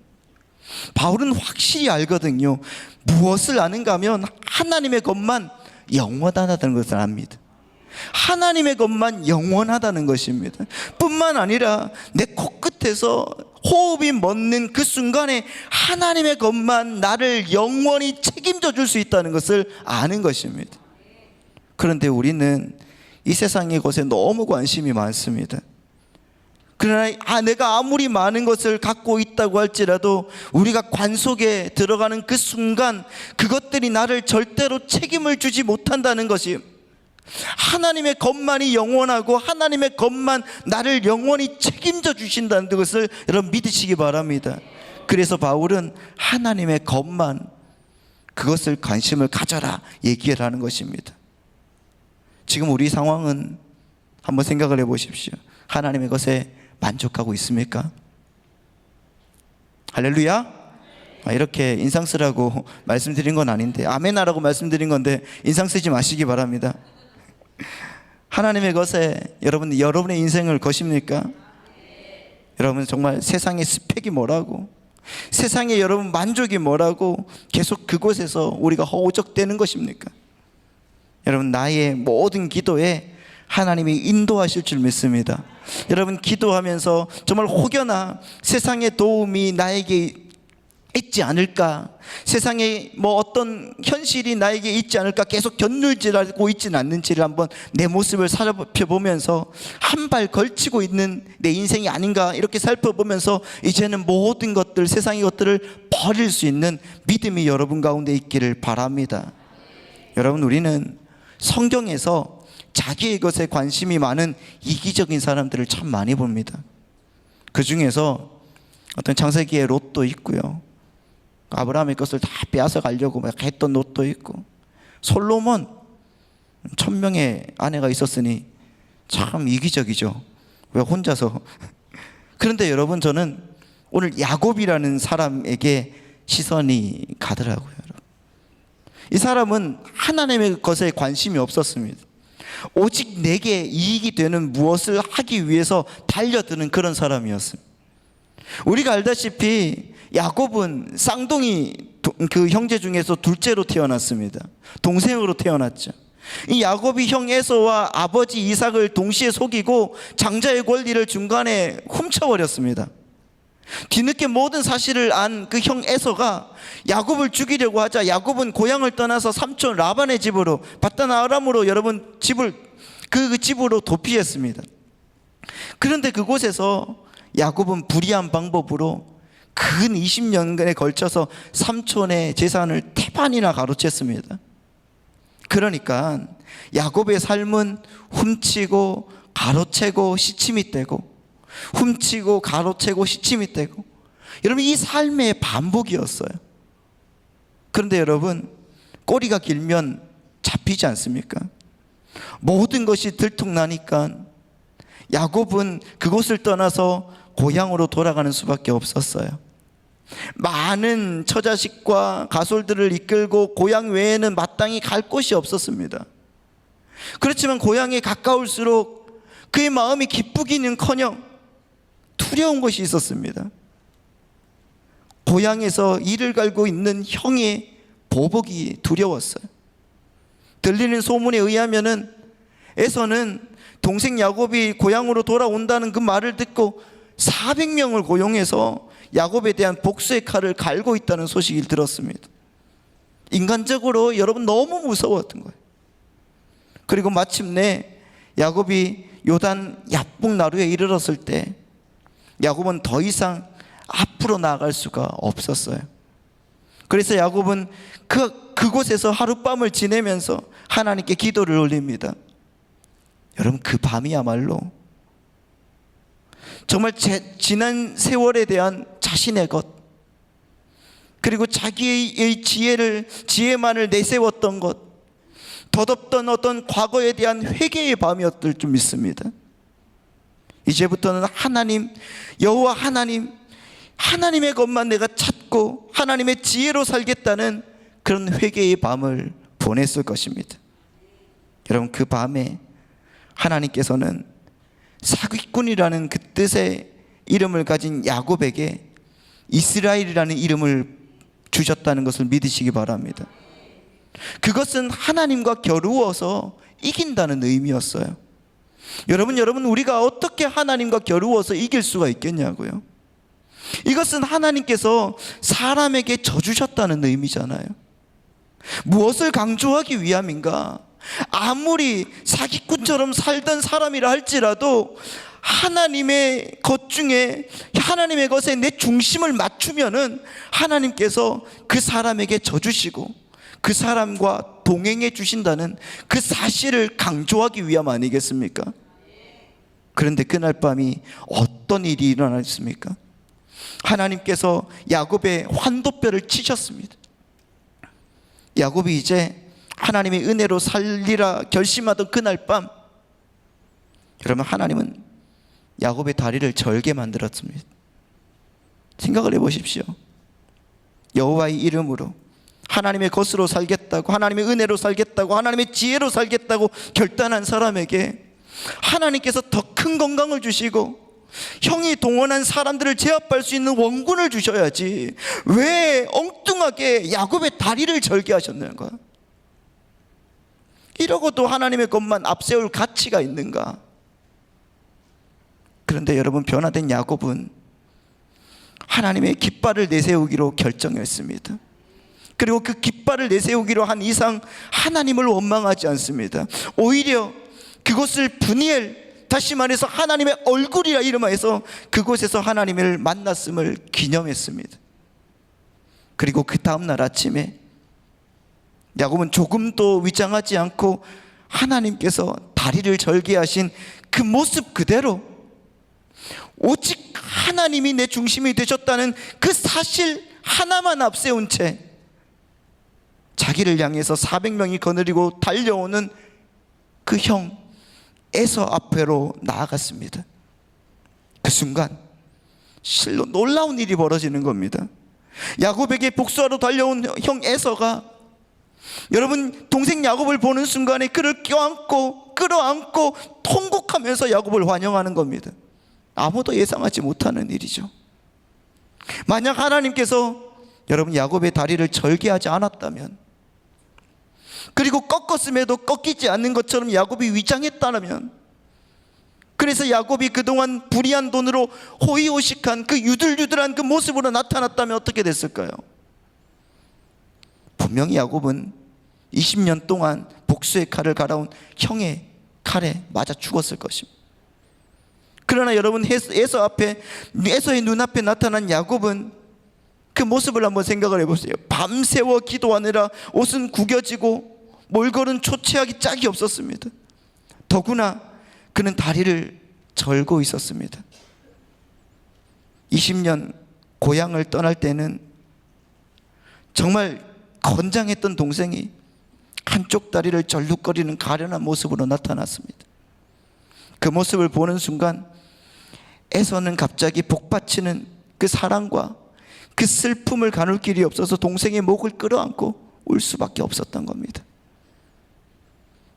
Speaker 1: 바울은 확실히 알거든요. 무엇을 아는가 하면 하나님의 것만 영원하다는 것을 압니다. 하나님의 것만 영원하다는 것입니다. 뿐만 아니라 내 코끝에서 호흡이 멎는 그 순간에 하나님의 것만 나를 영원히 책임져 줄 수 있다는 것을 아는 것입니다. 그런데 우리는 이 세상의 것에 너무 관심이 많습니다. 그러나 내가 아무리 많은 것을 갖고 있다고 할지라도 우리가 관 속에 들어가는 그 순간 그것들이 나를 절대로 책임을 주지 못한다는 것이, 하나님의 것만이 영원하고 하나님의 것만 나를 영원히 책임져 주신다는 것을 여러분 믿으시기 바랍니다. 그래서 바울은 하나님의 것만, 그것을 관심을 가져라 얘기를 하는 것입니다. 지금 우리 상황은 한번 생각을 해 보십시오. 하나님의 것에 만족하고 있습니까? 할렐루야. 이렇게 인상 쓰라고 말씀드린 건 아닌데, 아멘하라고 말씀드린 건데 인상 쓰지 마시기 바랍니다. 하나님의 것에 여러분의 인생을 거십니까? 여러분 정말 세상의 스펙이 뭐라고, 세상의 여러분 만족이 뭐라고 계속 그곳에서 우리가 허우적대는 것입니까? 여러분, 나의 모든 기도에 하나님이 인도하실 줄 믿습니다. 여러분, 기도하면서 정말 혹여나 세상의 도움이 나에게 있지 않을까, 세상에 뭐 어떤 현실이 나에게 있지 않을까 계속 견눌지라고 있지는 않는지를 한번 내 모습을 살펴보면서 한 발 걸치고 있는 내 인생이 아닌가 이렇게 살펴보면서 이제는 모든 것들, 세상의 것들을 버릴 수 있는 믿음이 여러분 가운데 있기를 바랍니다. 여러분, 우리는 성경에서 자기의 것에 관심이 많은 이기적인 사람들을 참 많이 봅니다. 그 중에서 어떤 창세기의 롯도 있고요, 아브라함의 것을 다 빼앗아 가려고 막 했던 롯도 있고, 솔로몬 1000명의 아내가 있었으니 참 이기적이죠. 왜 혼자서. 그런데 여러분, 저는 오늘 야곱이라는 사람에게 시선이 가더라고요. 이 사람은 하나님의 것에 관심이 없었습니다. 오직 내게 이익이 되는 무엇을 하기 위해서 달려드는 그런 사람이었습니다. 우리가 알다시피 야곱은 쌍둥이 그 형제 중에서 둘째로 태어났습니다. 동생으로 태어났죠. 이 야곱이 형 에서와 아버지 이삭을 동시에 속이고 장자의 권리를 중간에 훔쳐버렸습니다. 뒤늦게 모든 사실을 안 그 형 에서가 야곱을 죽이려고 하자 야곱은 고향을 떠나서 삼촌 라반의 집으로, 바단 아람으로 여러분 그 집으로 도피했습니다. 그런데 그곳에서 야곱은 불의한 방법으로 근 20년간에 걸쳐서 삼촌의 재산을 태반이나 가로챘습니다. 그러니까 야곱의 삶은 훔치고 가로채고 시침이 떼고, 훔치고 가로채고 시침이 떼고, 여러분 이 삶의 반복이었어요. 그런데 여러분, 꼬리가 길면 잡히지 않습니까? 모든 것이 들통나니까 야곱은 그곳을 떠나서 고향으로 돌아가는 수밖에 없었어요. 많은 처자식과 가솔들을 이끌고 고향 외에는 마땅히 갈 곳이 없었습니다. 그렇지만 고향에 가까울수록 그의 마음이 기쁘기는커녕 두려운 것이 있었습니다. 고향에서 이를 갈고 있는 형의 보복이 두려웠어요. 들리는 소문에 의하면은 에서는 동생 야곱이 고향으로 돌아온다는 그 말을 듣고 400명을 고용해서 야곱에 대한 복수의 칼을 갈고 있다는 소식을 들었습니다. 인간적으로 여러분 너무 무서웠던 거예요. 그리고 마침내 야곱이 요단 야복 나루에 이르렀을 때 야곱은 더 이상 앞으로 나아갈 수가 없었어요. 그래서 야곱은 그곳에서 하룻밤을 지내면서 하나님께 기도를 올립니다. 여러분, 그 밤이야말로 정말 지난 세월에 대한 자신의 것, 그리고 자기의 지혜만을 내세웠던 것, 덧없던 어떤 과거에 대한 회개의 밤이었을 줄 믿습니다. 이제부터는 하나님, 여호와 하나님의 것만 내가 찾고 하나님의 지혜로 살겠다는 그런 회개의 밤을 보냈을 것입니다. 여러분, 그 밤에 하나님께서는 사기꾼이라는 그 뜻의 이름을 가진 야곱에게 이스라엘이라는 이름을 주셨다는 것을 믿으시기 바랍니다. 그것은 하나님과 겨루어서 이긴다는 의미였어요. 여러분, 우리가 어떻게 하나님과 겨루어서 이길 수가 있겠냐고요? 이것은 하나님께서 사람에게 져주셨다는 의미잖아요. 무엇을 강조하기 위함인가? 아무리 사기꾼처럼 살던 사람이라 할지라도 하나님의 것 중에 하나님의 것에 내 중심을 맞추면은 하나님께서 그 사람에게 져주시고 그 사람과 동행해 주신다는 그 사실을 강조하기 위함 아니겠습니까? 그런데 그날 밤이 어떤 일이 일어났습니까? 하나님께서 야곱의 환도뼈를 치셨습니다. 야곱이 이제 하나님의 은혜로 살리라 결심하던 그날 밤, 여러분, 하나님은 야곱의 다리를 절게 만들었습니다. 생각을 해보십시오. 여호와의 이름으로 하나님의 것으로 살겠다고, 하나님의 은혜로 살겠다고, 하나님의 지혜로 살겠다고 결단한 사람에게 하나님께서 더 큰 건강을 주시고 형이 동원한 사람들을 제압할 수 있는 원군을 주셔야지 왜 엉뚱하게 야곱의 다리를 절게 하셨는가? 이러고도 하나님의 것만 앞세울 가치가 있는가? 그런데 여러분, 변화된 야곱은 하나님의 깃발을 내세우기로 결정했습니다. 그리고 그 깃발을 내세우기로 한 이상 하나님을 원망하지 않습니다. 오히려 그것을 브니엘, 다시 말해서 하나님의 얼굴이라 이름하여서 그곳에서 하나님을 만났음을 기념했습니다. 그리고 그 다음날 아침에 야곱은 조금도 위장하지 않고 하나님께서 다리를 절게 하신 그 모습 그대로, 오직 하나님이 내 중심이 되셨다는 그 사실 하나만 앞세운 채 자기를 향해서 400명이 거느리고 달려오는 그 형 에서 앞으로 나아갔습니다. 그 순간 실로 놀라운 일이 벌어지는 겁니다. 야곱에게 복수하러 달려온 형 에서가, 여러분, 동생 야곱을 보는 순간에 그를 껴안고 끌어안고 통곡하면서 야곱을 환영하는 겁니다. 아무도 예상하지 못하는 일이죠. 만약 하나님께서 여러분 야곱의 다리를 절개하지 않았다면, 그리고 꺾었음에도 꺾이지 않는 것처럼 야곱이 위장했다면, 그래서 야곱이 그동안 불의한 돈으로 호의호식한 그 유들유들한 그 모습으로 나타났다면 어떻게 됐을까요? 분명히 야곱은 20년 동안 복수의 칼을 갈아온 형의 칼에 맞아 죽었을 것입니다. 그러나 여러분, 에서의 눈앞에 나타난 야곱은 그 모습을 한번 생각을 해보세요. 밤새워 기도하느라 옷은 구겨지고 몰골은 초췌하기 짝이 없었습니다. 더구나 그는 다리를 절고 있었습니다. 20년 고향을 떠날 때는 정말 건장했던 동생이 한쪽 다리를 절룩거리는 가련한 모습으로 나타났습니다. 그 모습을 보는 순간 에서는 갑자기 복받치는 그 사랑과 그 슬픔을 가눌 길이 없어서 동생의 목을 끌어안고 울 수밖에 없었던 겁니다.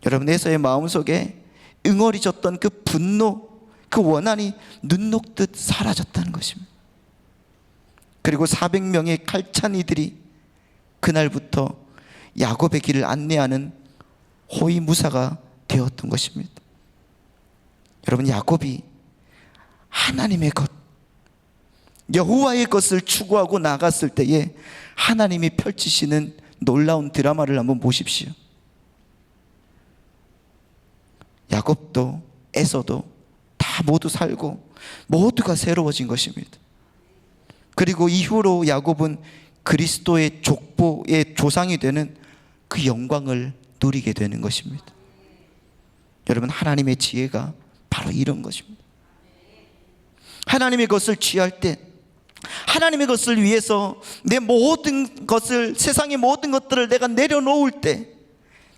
Speaker 1: 여러분, 에서의 마음속에 응어리졌던 그 분노, 그 원한이 눈 녹듯 사라졌다는 것입니다. 그리고 400명의 칼찬 이들이 그날부터 야곱의 길을 안내하는 호위무사가 되었던 것입니다. 여러분, 야곱이 하나님의 것, 여호와의 것을 추구하고 나갔을 때에 하나님이 펼치시는 놀라운 드라마를 한번 보십시오. 야곱도 에서도 다 모두 살고 모두가 새로워진 것입니다. 그리고 이후로 야곱은 그리스도의 족보의 조상이 되는 그 영광을 누리게 되는 것입니다. 여러분, 하나님의 지혜가 바로 이런 것입니다. 하나님의 것을 취할 때, 하나님의 것을 위해서 내 모든 것을, 세상의 모든 것들을 내가 내려놓을 때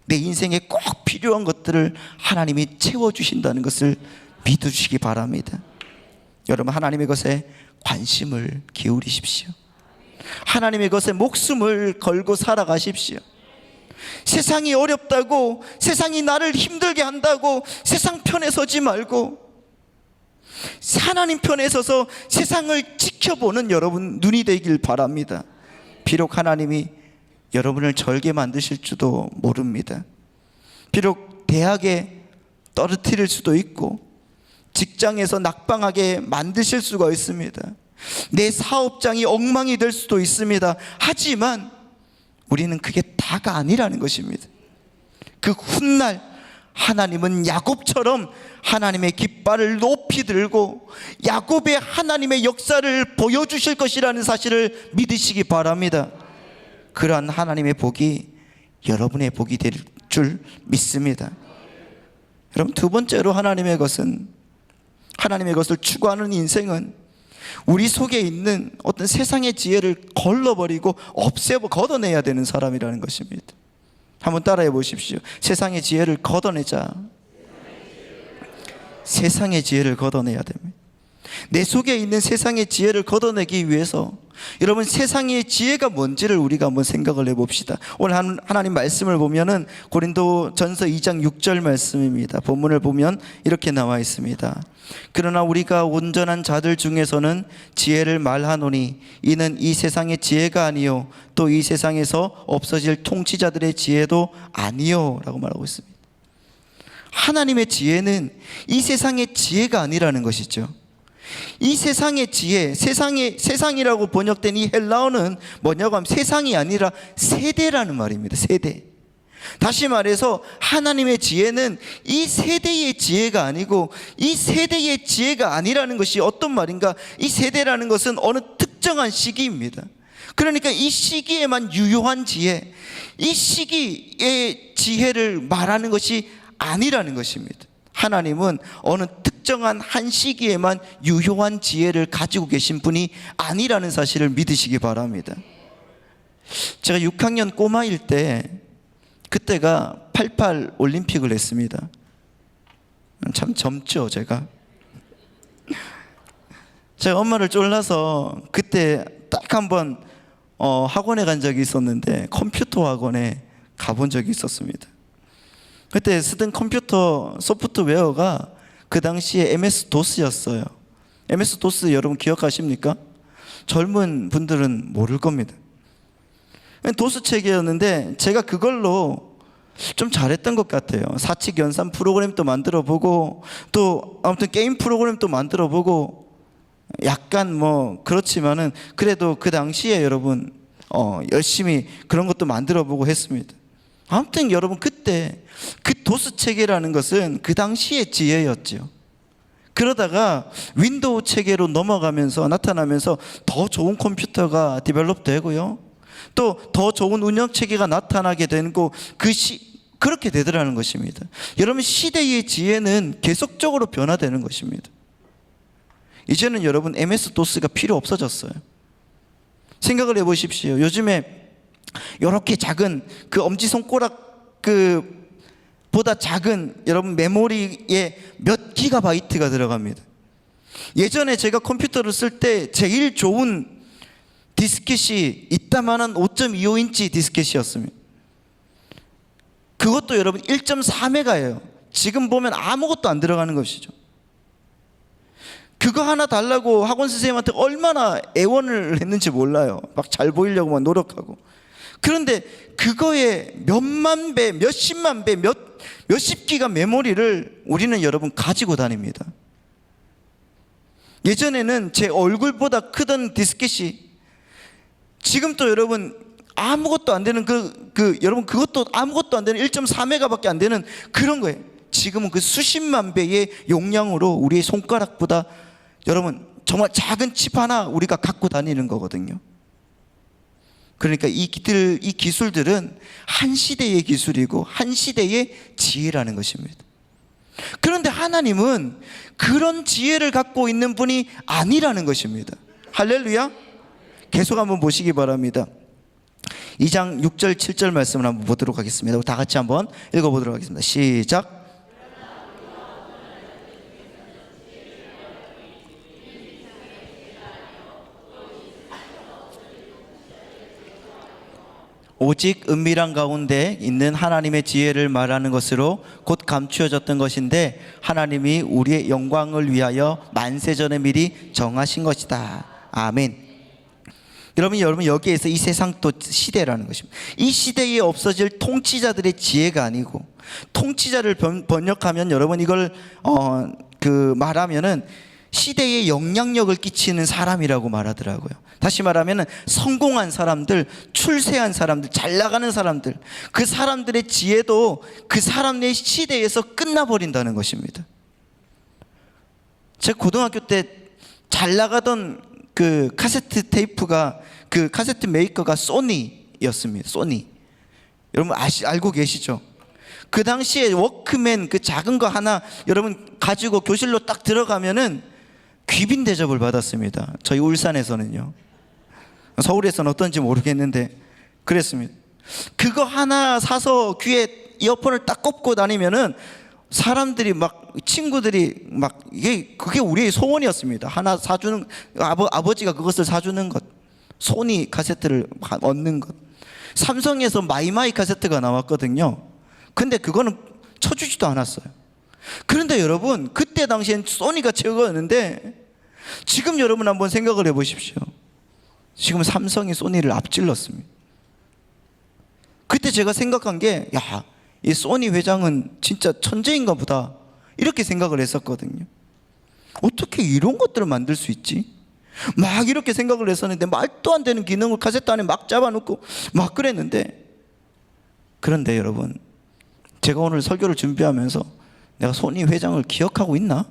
Speaker 1: 내 인생에 꼭 필요한 것들을 하나님이 채워주신다는 것을 믿으시기 바랍니다. 여러분, 하나님의 것에 관심을 기울이십시오. 하나님의 것에 목숨을 걸고 살아가십시오. 세상이 어렵다고, 세상이 나를 힘들게 한다고 세상 편에 서지 말고 하나님 편에 서서 세상을 지켜보는 여러분 눈이 되길 바랍니다. 비록 하나님이 여러분을 절게 만드실 줄도 모릅니다. 비록 대학에 떨어뜨릴 수도 있고 직장에서 낙방하게 만드실 수가 있습니다. 내 사업장이 엉망이 될 수도 있습니다. 하지만 우리는 그게 다가 아니라는 것입니다. 그 훗날 하나님은 야곱처럼 하나님의 깃발을 높이 들고 야곱의 하나님의 역사를 보여주실 것이라는 사실을 믿으시기 바랍니다. 그러한 하나님의 복이 여러분의 복이 될 줄 믿습니다. 여러분, 두 번째로 하나님의 것을 추구하는 인생은 우리 속에 있는 어떤 세상의 지혜를 걸러버리고 걷어내야 되는 사람이라는 것입니다. 한번 따라해 보십시오. 세상의 지혜를 걷어내자. 세상의 지혜를 걷어내야 됩니다. 내 속에 있는 세상의 지혜를 걷어내기 위해서 여러분, 세상의 지혜가 뭔지를 우리가 한번 생각을 해봅시다. 오늘 하나님 말씀을 보면은 고린도전서 2장 6절 말씀입니다. 본문을 보면 이렇게 나와 있습니다. 그러나 우리가 온전한 자들 중에서는 지혜를 말하노니 이는 이 세상의 지혜가 아니요 또 이 세상에서 없어질 통치자들의 지혜도 아니요 라고 말하고 있습니다. 하나님의 지혜는 이 세상의 지혜가 아니라는 것이죠. 이 세상의 지혜, 세상이라고 번역된 이 헬라어는 뭐냐고 하면 세상이 아니라 세대라는 말입니다. 세대. 다시 말해서 하나님의 지혜는 이 세대의 지혜가 아니고 이 세대의 지혜가 아니라는 것이 어떤 말인가? 이 세대라는 것은 어느 특정한 시기입니다. 그러니까 이 시기에만 유효한 지혜, 이 시기의 지혜를 말하는 것이 아니라는 것입니다. 하나님은 어느 특정한 한 시기에만 유효한 지혜를 가지고 계신 분이 아니라는 사실을 믿으시기 바랍니다. 제가 6학년 꼬마일 때 그때가 88 올림픽을 했습니다. 참 젊죠, 제가 엄마를 쫄라서 그때 딱 한번 학원에 간 적이 있었는데 컴퓨터 학원에 가본 적이 있었습니다. 그때 쓰던 컴퓨터 소프트웨어가 그 당시에 MS-DOS였어요. MS-DOS 여러분 기억하십니까? 젊은 분들은 모를 겁니다. 도스 체계였는데 제가 그걸로 좀 잘했던 것 같아요. 사칙 연산 프로그램도 만들어 보고 또 아무튼 게임 프로그램도 만들어 보고 약간 뭐 그렇지만은 그래도 그 당시에 여러분 열심히 그런 것도 만들어 보고 했습니다. 아무튼 여러분 그때 그 도스 체계라는 것은 그 당시의 지혜였죠. 그러다가 윈도우 체계로 넘어가면서 나타나면서 더 좋은 컴퓨터가 디벨롭 되고요. 또 더 좋은 운영 체계가 나타나게 되고 그렇게 되더라는 것입니다. 여러분 시대의 지혜는 계속적으로 변화되는 것입니다. 이제는 여러분 MS-DOS가 필요 없어졌어요. 생각을 해보십시오. 요즘에 이렇게 작은 그 엄지손가락 그 보다 작은 여러분 메모리에 몇 기가바이트가 들어갑니다. 예전에 제가 컴퓨터를 쓸 때 제일 좋은 디스켓이 있다마는 5.25인치 디스켓이었습니다. 그것도 여러분 1.4메가예요. 지금 보면 아무것도 안 들어가는 것이죠. 그거 하나 달라고 학원 선생님한테 얼마나 애원을 했는지 몰라요. 막 잘 보이려고 막 노력하고. 그런데 그거에 몇만 배, 몇십만 배, 몇십 기가 메모리를 우리는 여러분 가지고 다닙니다. 예전에는 제 얼굴보다 크던 디스켓이 지금 또 여러분 아무것도 안 되는 여러분 그것도 아무것도 안 되는 1.4메가밖에 안 되는 그런 거예요. 지금은 그 수십만 배의 용량으로 우리의 손가락보다 여러분 정말 작은 칩 하나 우리가 갖고 다니는 거거든요. 그러니까 이 기술들은 한 시대의 기술이고 한 시대의 지혜라는 것입니다. 그런데 하나님은 그런 지혜를 갖고 있는 분이 아니라는 것입니다. 할렐루야. 계속 한번 보시기 바랍니다. 2장 6절 7절 말씀을 한번 보도록 하겠습니다. 다 같이 한번 읽어보도록 하겠습니다. 시작. 오직 은밀한 가운데 있는 하나님의 지혜를 말하는 것으로 곧 감추어졌던 것인데 하나님이 우리의 영광을 위하여 만세전에 미리 정하신 것이다. 아멘. 여러분 여기에서 이 세상 또 시대라는 것입니다. 이 시대에 없어질 통치자들의 지혜가 아니고, 통치자를 번역하면 여러분 이걸 말하면은 시대에 영향력을 끼치는 사람이라고 말하더라고요. 다시 말하면 성공한 사람들, 출세한 사람들, 잘 나가는 사람들, 그 사람들의 지혜도 그 사람의 시대에서 끝나버린다는 것입니다. 제가 고등학교 때 잘 나가던 그 카세트 테이프가, 그 카세트 메이커가 소니였습니다. 소니. 여러분 알고 계시죠? 그 당시에 워크맨 그 작은 거 하나 여러분 가지고 교실로 딱 들어가면은 귀빈 대접을 받았습니다. 저희 울산에서는요. 서울에서는 어떤지 모르겠는데 그랬습니다. 그거 하나 사서 귀에 이어폰을 딱 꽂고 다니면은 사람들이 막, 친구들이 막, 그게 우리의 소원이었습니다. 하나 사주는, 아버지가 그것을 사주는 것, 소니 카세트를 얻는 것. 삼성에서 마이마이 카세트가 나왔거든요. 근데 그거는 쳐주지도 않았어요. 그런데 여러분 그때 당시엔 소니가 최고였는데 지금 여러분 한번 생각을 해보십시오. 지금 삼성이 소니를 앞질렀습니다. 그때 제가 생각한 게, 야, 이 소니 회장은 진짜 천재인가 보다, 이렇게 생각을 했었거든요. 어떻게 이런 것들을 만들 수 있지? 막 이렇게 생각을 했었는데 말도 안 되는 기능을 카세트 안에 막 잡아놓고 막 그랬는데, 그런데 여러분 제가 오늘 설교를 준비하면서 내가 소니 회장을 기억하고 있나?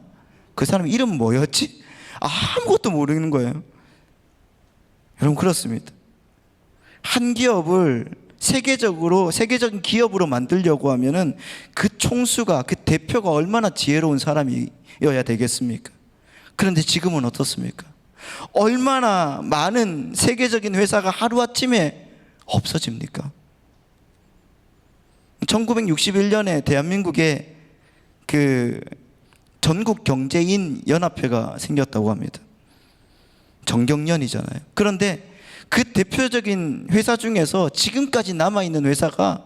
Speaker 1: 그 사람 이름 뭐였지? 아무것도 모르는 거예요. 여러분 그렇습니다. 한 기업을 세계적인 기업으로 만들려고 하면은 그 총수가, 그 대표가 얼마나 지혜로운 사람이어야 되겠습니까? 그런데 지금은 어떻습니까? 얼마나 많은 세계적인 회사가 하루아침에 없어집니까? 1961년에 대한민국에 그 전국 경제인 연합회가 생겼다고 합니다. 정경련이잖아요. 그런데 그 대표적인 회사 중에서 지금까지 남아있는 회사가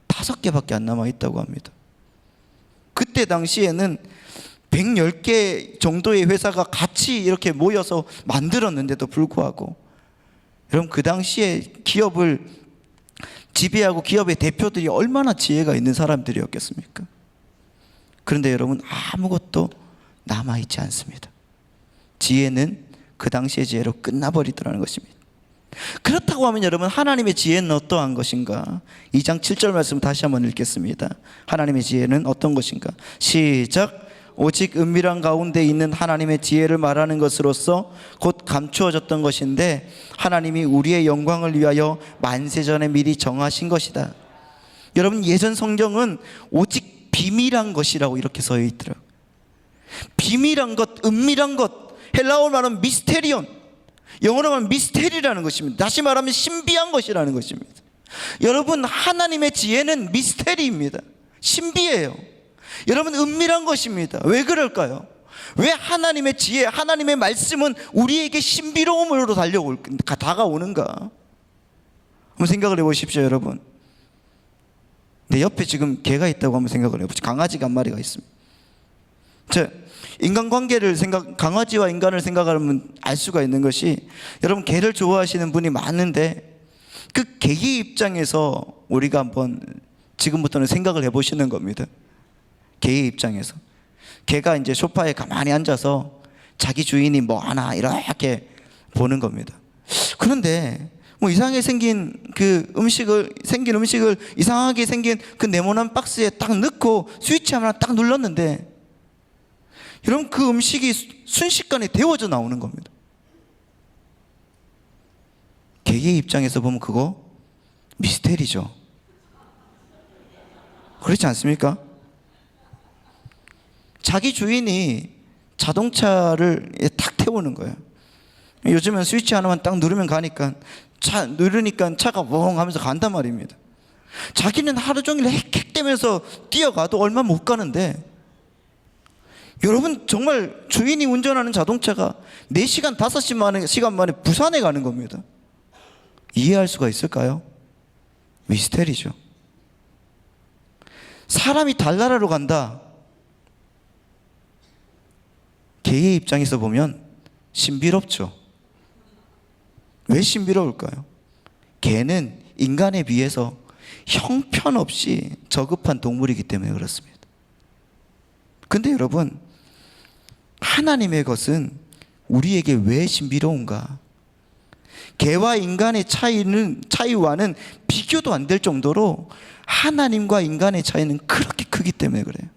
Speaker 1: 5개밖에 안 남아있다고 합니다. 그때 당시에는 110개 정도의 회사가 같이 이렇게 모여서 만들었는데도 불구하고, 여러분 그 당시에 기업을 지배하고 기업의 대표들이 얼마나 지혜가 있는 사람들이었겠습니까? 그런데 여러분 아무것도 남아있지 않습니다. 지혜는 그 당시의 지혜로 끝나버리더라는 것입니다. 그렇다고 하면 여러분 하나님의 지혜는 어떠한 것인가? 2장 7절 말씀 다시 한번 읽겠습니다. 하나님의 지혜는 어떤 것인가? 시작. 오직 은밀한 가운데 있는 하나님의 지혜를 말하는 것으로서 곧 감추어졌던 것인데 하나님이 우리의 영광을 위하여 만세전에 미리 정하신 것이다. 여러분 예전 성경은 오직 비밀한 것이라고 이렇게 써 있더라고요. 비밀한 것, 은밀한 것, 헬라어로 말하면 미스테리온, 영어로 말하면 미스테리라는 것입니다. 다시 말하면 신비한 것이라는 것입니다. 여러분 하나님의 지혜는 미스테리입니다. 신비예요. 여러분, 은밀한 것입니다. 왜 그럴까요? 왜 하나님의 지혜, 하나님의 말씀은 우리에게 신비로움으로 다가오는가? 한번 생각을 해보십시오, 여러분. 내 옆에 지금 개가 있다고 한번 생각을 해보십시오. 강아지가 한 마리가 있습니다. 강아지와 인간을 생각하면 알 수가 있는 것이, 여러분, 개를 좋아하시는 분이 많은데 그 개의 입장에서 우리가 한번 지금부터는 생각을 해보시는 겁니다. 개의 입장에서. 개가 이제 소파에 가만히 앉아서 자기 주인이 뭐 하나 이렇게 보는 겁니다. 그런데 뭐 이상하게 생긴 음식을 이상하게 생긴 그 네모난 박스에 딱 넣고 스위치 하나 딱 눌렀는데, 여러분, 그 음식이 순식간에 데워져 나오는 겁니다. 개의 입장에서 보면 그거 미스테리죠. 그렇지 않습니까? 자기 주인이 자동차를 탁 태우는 거예요. 요즘은 스위치 하나만 딱 누르면 가니까, 누르니까 차가 웅 하면서 간단 말입니다. 자기는 하루 종일 헥헥대면서 뛰어가도 얼마 못 가는데, 여러분, 정말 주인이 운전하는 자동차가 4시간, 5시간 만에 부산에 가는 겁니다. 이해할 수가 있을까요? 미스테리죠. 사람이 달나라로 간다. 개의 입장에서 보면 신비롭죠. 왜 신비로울까요? 개는 인간에 비해서 형편없이 저급한 동물이기 때문에 그렇습니다. 근데 여러분, 하나님의 것은 우리에게 왜 신비로운가? 개와 인간의 차이와는 비교도 안 될 정도로 하나님과 인간의 차이는 그렇게 크기 때문에 그래요.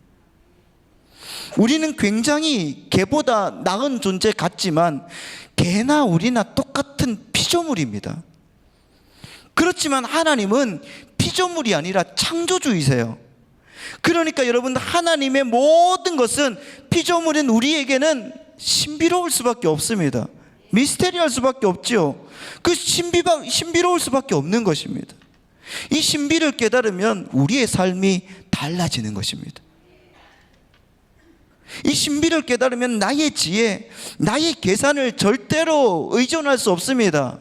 Speaker 1: 우리는 굉장히 개보다 나은 존재 같지만 개나 우리나 똑같은 피조물입니다. 그렇지만 하나님은 피조물이 아니라 창조주이세요. 그러니까 여러분, 하나님의 모든 것은 피조물인 우리에게는 신비로울 수밖에 없습니다. 미스테리할 수밖에 없지요. 그 신비로울 수밖에 없는 것입니다. 이 신비를 깨달으면 우리의 삶이 달라지는 것입니다. 이 신비를 깨달으면 나의 지혜, 나의 계산을 절대로 의존할 수 없습니다.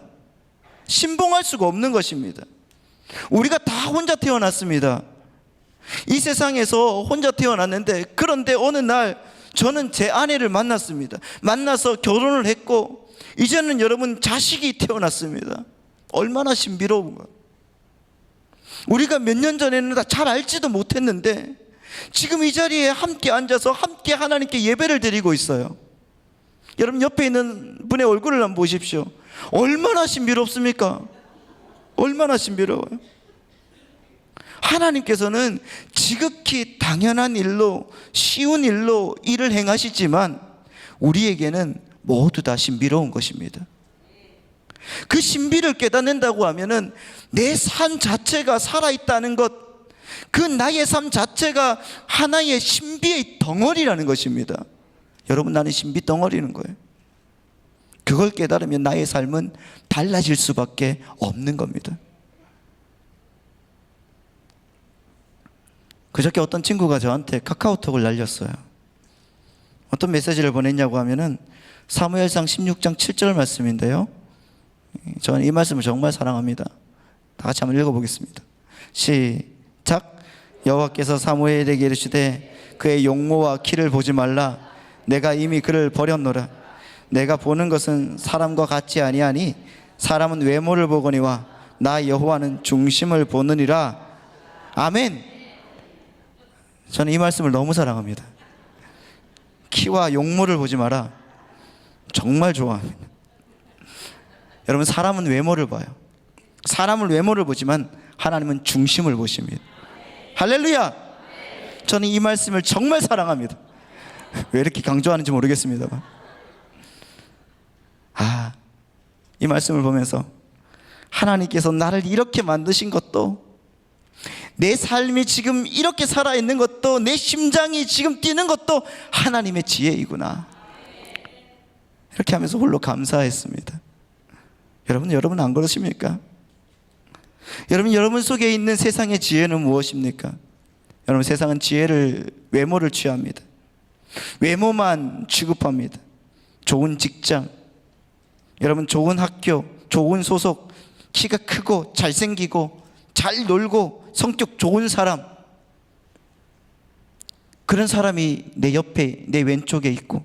Speaker 1: 신봉할 수가 없는 것입니다. 우리가 다 혼자 태어났습니다. 이 세상에서 혼자 태어났는데, 그런데 어느 날 저는 제 아내를 만났습니다. 만나서 결혼을 했고, 이제는 여러분 자식이 태어났습니다. 얼마나 신비로운가. 우리가 몇 년 전에는 다 잘 알지도 못했는데 지금 이 자리에 함께 앉아서 함께 하나님께 예배를 드리고 있어요. 여러분, 옆에 있는 분의 얼굴을 한번 보십시오. 얼마나 신비롭습니까? 얼마나 신비로워요. 하나님께서는 지극히 당연한 일로, 쉬운 일로 일을 행하시지만 우리에게는 모두 다 신비로운 것입니다. 그 신비를 깨닫는다고 하면은 내 삶 자체가 살아있다는 것, 그 나의 삶 자체가 하나의 신비의 덩어리라는 것입니다. 여러분, 나는 신비 덩어리는 거예요. 그걸 깨달으면 나의 삶은 달라질 수밖에 없는 겁니다. 그저께 어떤 친구가 저한테 카카오톡을 날렸어요. 어떤 메시지를 보냈냐고 하면은 사무엘상 16장 7절 말씀인데요, 저는 이 말씀을 정말 사랑합니다. 다 같이 한번 읽어보겠습니다. 시작. 여호와께서 사무엘에게 이르시되 그의 용모와 키를 보지 말라. 내가 이미 그를 버렸노라. 내가 보는 것은 사람과 같지 아니하니 사람은 외모를 보거니와 나 여호와는 중심을 보느니라. 아멘. 저는 이 말씀을 너무 사랑합니다. 키와 용모를 보지 마라. 정말 좋아합니다. 여러분, 사람은 외모를 봐요. 사람은 외모를 보지만 하나님은 중심을 보십니다. 할렐루야. 저는 이 말씀을 정말 사랑합니다. 왜 이렇게 강조하는지 모르겠습니다만, 이 말씀을 보면서 하나님께서 나를 이렇게 만드신 것도, 내 삶이 지금 이렇게 살아있는 것도, 내 심장이 지금 뛰는 것도 하나님의 지혜이구나, 이렇게 하면서 홀로 감사했습니다. 여러분 안 그러십니까? 여러분 속에 있는 세상의 지혜는 무엇입니까? 여러분, 세상은 외모를 취합니다. 외모만 취급합니다. 좋은 직장, 여러분 좋은 학교, 좋은 소속, 키가 크고 잘생기고 잘 놀고 성격 좋은 사람, 그런 사람이 내 옆에, 내 왼쪽에 있고,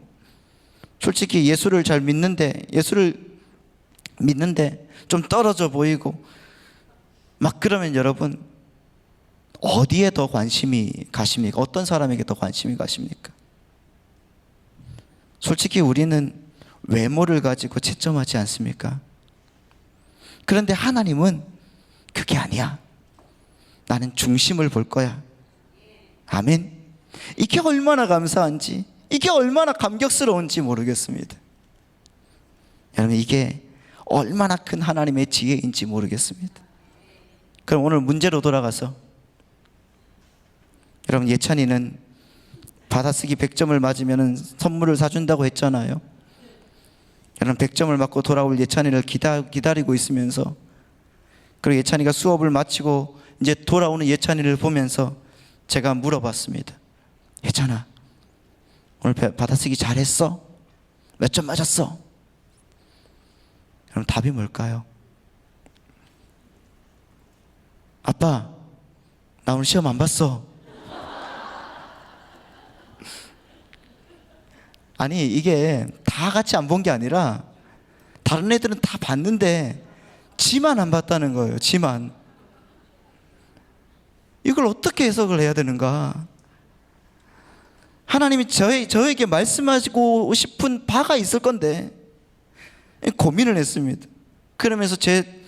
Speaker 1: 솔직히 예수를 믿는데 좀 떨어져 보이고 막 그러면 여러분 어디에 더 관심이 가십니까? 어떤 사람에게 더 관심이 가십니까? 솔직히 우리는 외모를 가지고 채점하지 않습니까? 그런데 하나님은 그게 아니야. 나는 중심을 볼 거야. 아멘. 이게 얼마나 감사한지, 이게 얼마나 감격스러운지 모르겠습니다. 여러분, 이게 얼마나 큰 하나님의 지혜인지 모르겠습니다. 그럼 오늘 문제로 돌아가서, 여러분, 예찬이는 받아쓰기 100점을 맞으면 선물을 사준다고 했잖아요. 여러분, 100점을 맞고 돌아올 예찬이를 기다리고 있으면서, 그리고 예찬이가 수업을 마치고 이제 돌아오는 예찬이를 보면서 제가 물어봤습니다. 예찬아, 오늘 받아쓰기 잘했어? 몇 점 맞았어? 여러분, 답이 뭘까요? 아빠, 나 오늘 시험 안 봤어. 아니, 이게 다 같이 안 본 게 아니라 다른 애들은 다 봤는데 지만 안 봤다는 거예요. 지만. 이걸 어떻게 해석을 해야 되는가? 하나님이 저에게 말씀하시고 싶은 바가 있을 건데 고민을 했습니다. 그러면서 제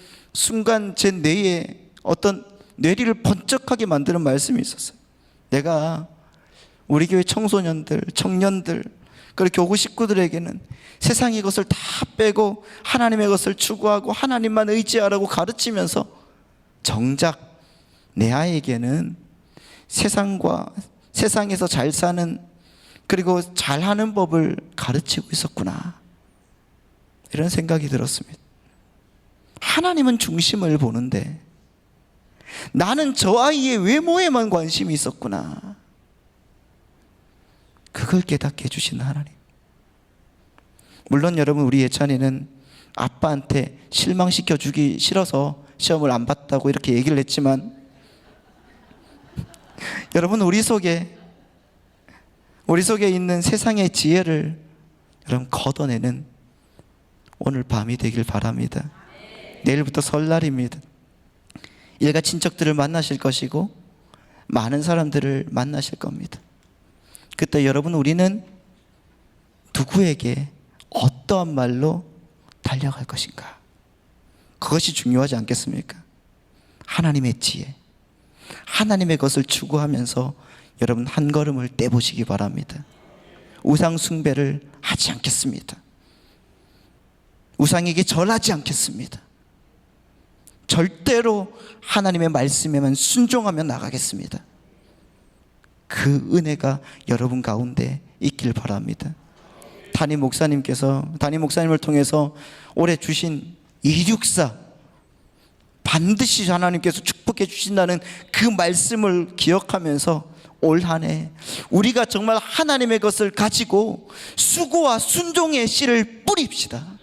Speaker 1: 뇌에 어떤 뇌리를 번쩍하게 만드는 말씀이 있었어요. 내가 우리 교회 청소년들, 청년들, 그리고 교구 식구들에게는 세상의 것을 다 빼고 하나님의 것을 추구하고 하나님만 의지하라고 가르치면서 정작 내 아이에게는 세상에서 잘 사는, 그리고 잘하는 법을 가르치고 있었구나, 이런 생각이 들었습니다. 하나님은 중심을 보는데 나는 저 아이의 외모에만 관심이 있었구나. 그걸 깨닫게 해주시는 하나님. 물론 여러분, 우리 예찬이는 아빠한테 실망시켜 주기 싫어서 시험을 안 봤다고 이렇게 얘기를 했지만, 여러분, 우리 속에 있는 세상의 지혜를 여러분 걷어내는 오늘 밤이 되길 바랍니다. 내일부터 설날입니다. 일가 친척들을 만나실 것이고 많은 사람들을 만나실 겁니다. 그때 여러분, 우리는 누구에게 어떠한 말로 달려갈 것인가? 그것이 중요하지 않겠습니까? 하나님의 지혜, 하나님의 것을 추구하면서 여러분 한 걸음을 떼보시기 바랍니다. 우상 숭배를 하지 않겠습니다. 우상에게 절하지 않겠습니다. 절대로 하나님의 말씀에만 순종하며 나가겠습니다. 그 은혜가 여러분 가운데 있길 바랍니다. 담임 목사님을 통해서 올해 주신 264, 반드시 하나님께서 축복해 주신다는 그 말씀을 기억하면서 올 한 해 우리가 정말 하나님의 것을 가지고 수고와 순종의 씨를 뿌립시다.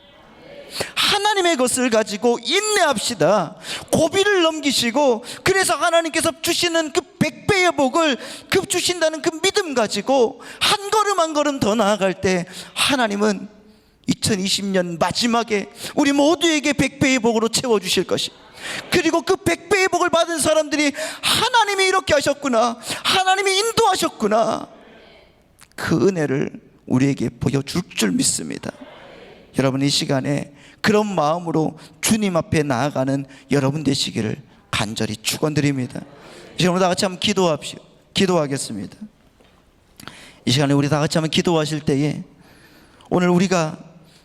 Speaker 1: 하나님의 것을 가지고 인내합시다. 고비를 넘기시고, 그래서 하나님께서 주시는 그 100배의 복을 주신다는 그 믿음 가지고 한 걸음 한 걸음 더 나아갈 때 하나님은 2020년 마지막에 우리 모두에게 100배의 복으로 채워주실 것이, 그리고 그 100배의 복을 받은 사람들이 하나님이 이렇게 하셨구나, 하나님이 인도하셨구나, 그 은혜를 우리에게 보여줄 줄 믿습니다. 여러분, 이 시간에 그런 마음으로 주님 앞에 나아가는 여러분 되시기를 간절히 축원드립니다. 지금 우리 다 같이 한번 기도하겠습니다. 이 시간에 우리 다 같이 한번 기도하실 때에, 오늘 우리가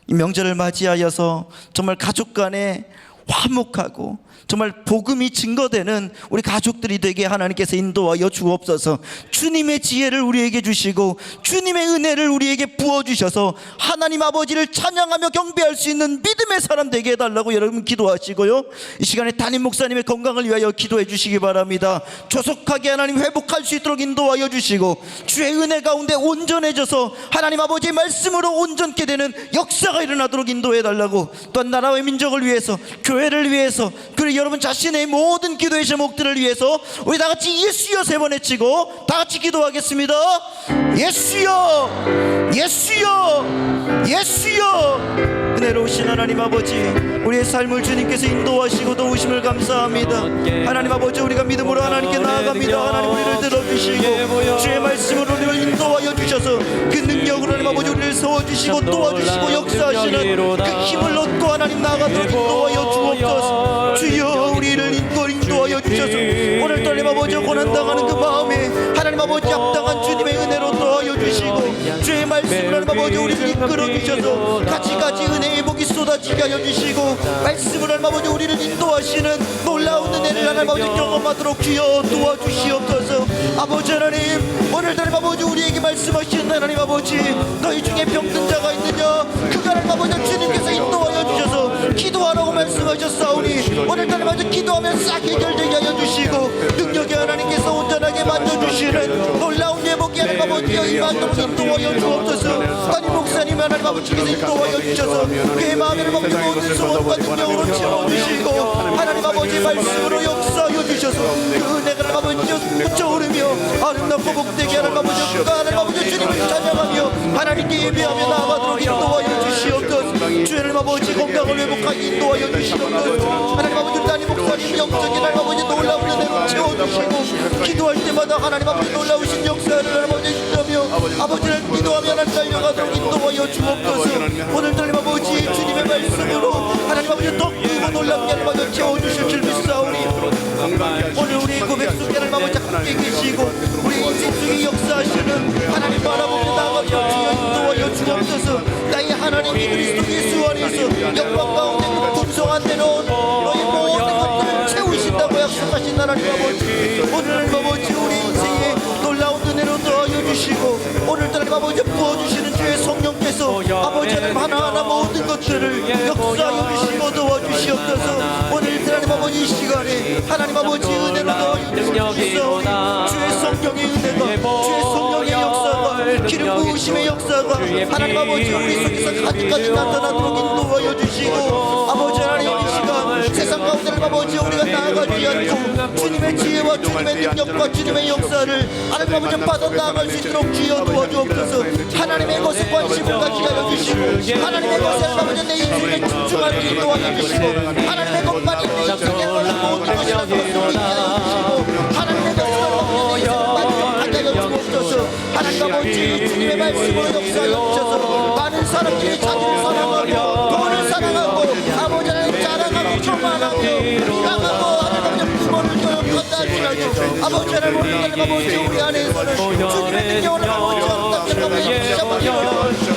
Speaker 1: 이 명절을 맞이하여서 정말 가족 간에 화목하고 정말 복음이 증거되는 우리 가족들이 되게 하나님께서 인도하여 주옵소서. 주님의 지혜를 우리에게 주시고 주님의 은혜를 우리에게 부어주셔서 하나님 아버지를 찬양하며 경배할 수 있는 믿음의 사람 되게 해달라고 여러분 기도하시고요, 이 시간에 담임 목사님의 건강을 위하여 기도해 주시기 바랍니다. 조속하게 하나님 회복할 수 있도록 인도하여 주시고 주의 은혜 가운데 온전해져서 하나님 아버지의 말씀으로 온전케 되는 역사가 일어나도록 인도해 달라고, 또한 나라와 민족을 위해서, 교회를 위해서, 그리고 여러분 자신의 모든 기도의 제목들을 위해서 우리 다같이 예수여 3번 외치고 다같이 기도하겠습니다. 예수여, 예수여, 예수여. 은혜로우신 하나님 아버지, 우리의 삶을 주님께서 인도하시고 도우심을 감사합니다. 하나님 아버지, 우리가 믿음으로 하나님께 나아갑니다. 하나님 우리를 들어주시고 주의 말씀으로 우리를 인도하여 주셔서 그 능력으로 하나님 아버지 우리를 세워주시고 도와주시고 역사하시는 그 힘을 얻고 하나님 나아가도록 인도하여 주옵소서. 주여 우리를 인도하여 주셔서 오늘도 하나님 아버지 고난당하는 그 마음에 하나님 아버지 합당한 주님의 은혜로 도와여 주시고 주의 말씀으로 하나님 아버지 우리를 이끌어 주셔서 가지가지 은혜의 복이 쏟아지게 하여 주시고 말씀으로 하나님 아버지 우리를 인도하시는 놀라운 은혜를 하나님 아버지 경험하도록 주여 도와주시옵소서. 아버지 하나님, 오늘도 하나님 아버지 우리에게 말씀하시는 하나님 아버지, 너희 중에 병든 자가 있느냐, 그가 하나님 아버지 주님께서 인도하여 주셔서 기도하라고 말씀하셨사오니 오늘도 하나님 아버지 기도하면 싹 해결되게 하여 주시고 능력의 하나님께서 온전하게 만져주시는 놀라운 예복이 하나님 아버지 임하도록 인도하여 주옵소서. 담임 목사님 하나님 아버지께서 인도하여 주셔서 그의 마음을 먹는 모든 소원과 능력으로 채워주시고 하나님 아버지 말씀으로 역사하여 주셔서 그 은혜가 하나님 아버지 묻혀오르며 아름답고 복되게 하나님 아버지 그가 하나님 아버지 주님을 찬양하며 하나님께 예배하며 나아가도록 인도하여 주시옵소서. 주의 아버지 건강을 회복하게 인도하여 주시옵소서. 하나님 아버지 담임 목사님 영적인 하나님 아버지 놀라운 은혜로 채워주시고 기도할 때마다 하나님 아버지 놀라우신 역사를 하나님 아버지 주시며 아버지를 기도하며 하나님 달려가도록 인도하여 주옵소서. 오늘 하나님 아버지 주님의 말씀으로 하나님 아버지 더 크고 놀랍게 하나님 아버지 채워주실 줄 믿사오니 오늘 우리 고백 속에 하나님 아버지 함께 계시고 우리 인생 속에 역사하시는 하나님 바라보며 나아가며 주여 인도하여 주옵소서. 나의 하나님이 그리스도 예수 안에서 영광 가운데 풍성한 대로 너희 모든 것들을 채우신다고 약속하신 하나님 아버지, 오늘 하나님 아버지 우리 인생에 놀라운 은혜로 더하여 주시고 오늘도 하나님 아버지 부어주시는 주의 성령께서 아버지 하나님 하나하나 모든 것들을 역사하여 주시고 도와주시옵소서. 오늘 하나님 아버지 이 시간에 하나님 아버지 은혜로 더하여 주시옵소서. 주의 성령의 은혜가, 주의 성령의 역사가, 기름 부으심의 역사가 하나님 아버지 우리 속에서 가지가지 나타나도록 인도하여 주시고 아버지 하나님 이 시간 세상 가운데 아버지 우리가 나아가지 않고 주님의 지혜와 주님의 능력과 주님의 역사를 하나님 아버지 받아 나아갈 수 있도록 주여 도와주옵소서. 하나님의 것에 관심을 가지게 하여 주시고 하나님의 것에 아버지 내 인생에 집중하게 인도하여 주시고 하나님의 것만이 내 인생에 모든 것이라고 소리하여 주시고 하나님의 것을 만족하게 하여 주옵소서. 하나님 아버지 주님의 말씀으로 역사하여 주셔서 많은 사람들이 자기를 사랑하고 돈을 사랑하고 아버지 하나님 자랑하고 교만하고 비방하고 하나님 아버지 부모를 건다지라도 아버지 하나님 아버지 우리 안에서는 주님의 능력을 아버지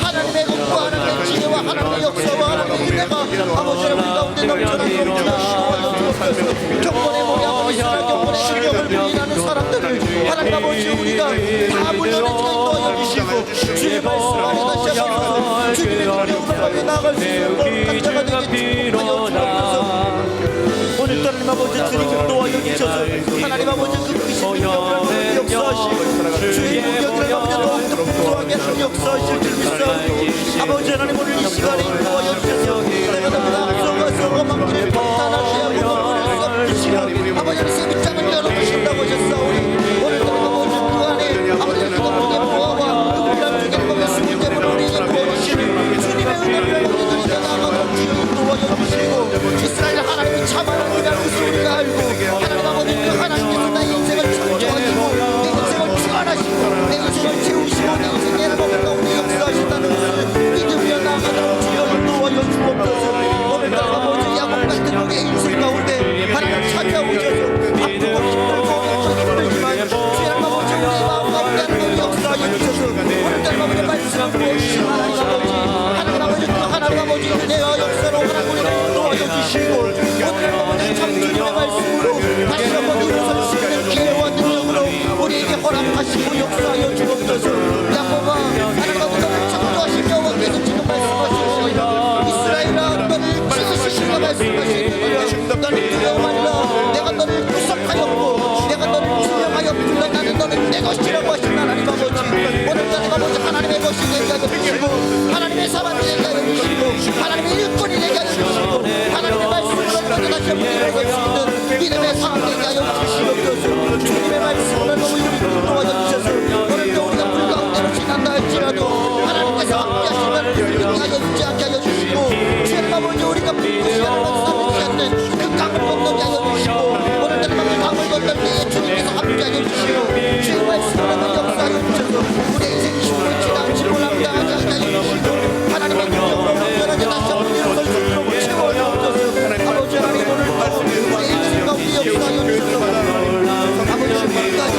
Speaker 1: 하나님의 것과 하나님의 지혜와 하나님의 역사와 하나님의 은혜가 아버지 하나님 가운데 넘쳐나도록 주옵소서. 경건의 몸이 아버지 사랑 경건의 능력을 부인하는 사람들을 하나님 아버지 우리가 다 물려내지가 인도하여 주시고 주의 말씀 안에 다시 한번 주님의 능력으로 나아갈 수 있는 각자가 되게 축복하여 주옵소서. 오늘 하나님 아버지 주님을 도와여 주셔서 하나님 아버지 그 크신 능력을 역사하시고 주의 능력을 아버지 더욱더 풍성하게 하시는 역사하실 줄 믿사오니 아버지 하나님 오늘 이 시간에 인도하여 주셔서 내가 너무나 앞서가서 엄한길을 평탄하게 하고 주시고 아버지 하나님 밑장을 열어주신다고 하셨사오니 오늘 하나님 아버지 그 안에 아버지 그 가운데 보아와 그 불란 중에 보며 숨을 때문에 우리에게 부어주시는 주님의 은혜를 우리에게 나아가고 주여 인도하여 주시고 이스라엘 하나님이 참 하나님이라는 것을 우리가 알고 하나님 아버지 그 하나님께서 나의 인생을 창조하시고 내 인생을 주관하시고 내 인생을 채우시고 내 인생의 행복을 가운데 역사하신다는 것을 믿으며 나아가도록 주여
Speaker 7: 하나님의 상대가 여주시옵소서. 주님의 말씀을 너무 인도하여 주셔서 오늘도 우리가 불 가운데로 지난다 할지라도 하나님께서 함께하시면 우리가 여주지 않게 하여 주시고 주의 아버지 우리가 불 시간을 만나지 않는 그 강을 건너게 하여 주시고 오늘도 강을 건널 때에 주님께서 함께하여 주시고 주의 말씀으로 역사하여 주셔서 우리의 인생 힘을 지나치 몰락당하지 않게 하여 주시고 하나님의 능력으로 온전하게 다시 한번 일어설 수 있도록 채워주옵소서. 아버지 하나님 오늘도 우리의 인생 가운데 역사하여 주셔서 아버지 신발까지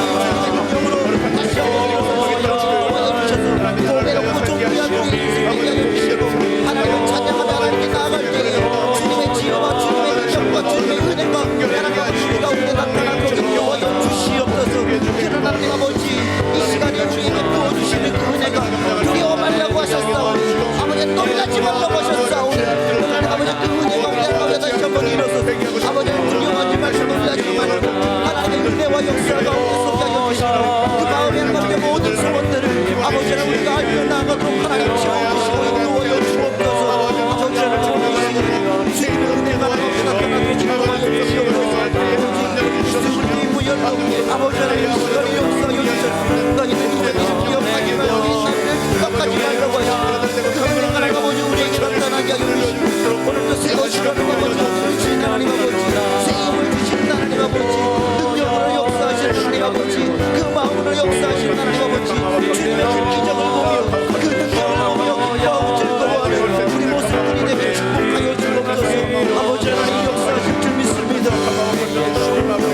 Speaker 7: 능력으로 다시 한번 일어설 수 있도록 도와주셔서 고배롭고 존귀한 우리의 인생 되게 하여 주시고 하나님을 찬양하며 하나님께 나아갈 때에 주님의 지혜와 주님의 능력과 주님의 은혜가 하나님 우리 가운데 나타나도록 인도하여 주시옵소서. 그러나 하나님 아버지 이 시간에 우리에게 부어주시는 그 은혜가 두려워 말라고 하셨사오니 아버지 놀라지 말라고 하셨사오니 하나님 아버지 그 은혜 가운데 하나님 다시 한번 일어서 아버지 두려워하지 말고 놀라지 말고 하나님의 은혜와 역사 가운데 속에 하여 주시고 그 마음에 하나님의 모든 소원들을 아버지는 우리가 알며 나아가도록 하나님 채워주시고 인도하여 주옵소서. 아버지 하나님 주님의 은혜가 하나님께 나타나게 인도하여 주시옵소서. 주님 무연도 아버지 하나님 이 시간에 역사하여 주셔서 너희는 이제 기억하지만 우리 삶을 생각하지 말라고 하시고 그 은혜가 하나님 아버지 우리에게 나타나게 하여 주시고 오늘도 새 것을 하나님 아버지 주신 하나님 아버지 새 힘을 주신 하나님 아버지 능력으로 역사하시는 하나님 아버지 그 마음으로 역사하시는 하나님 아버지 주님의 그 기적을 보며 그 능력을 보며 기뻐하고 즐거워하는 우리 모습들이 되게 축복하여 주옵소서. 아버지 하나님 역사하실 줄 믿습니다. 하나님의 마음을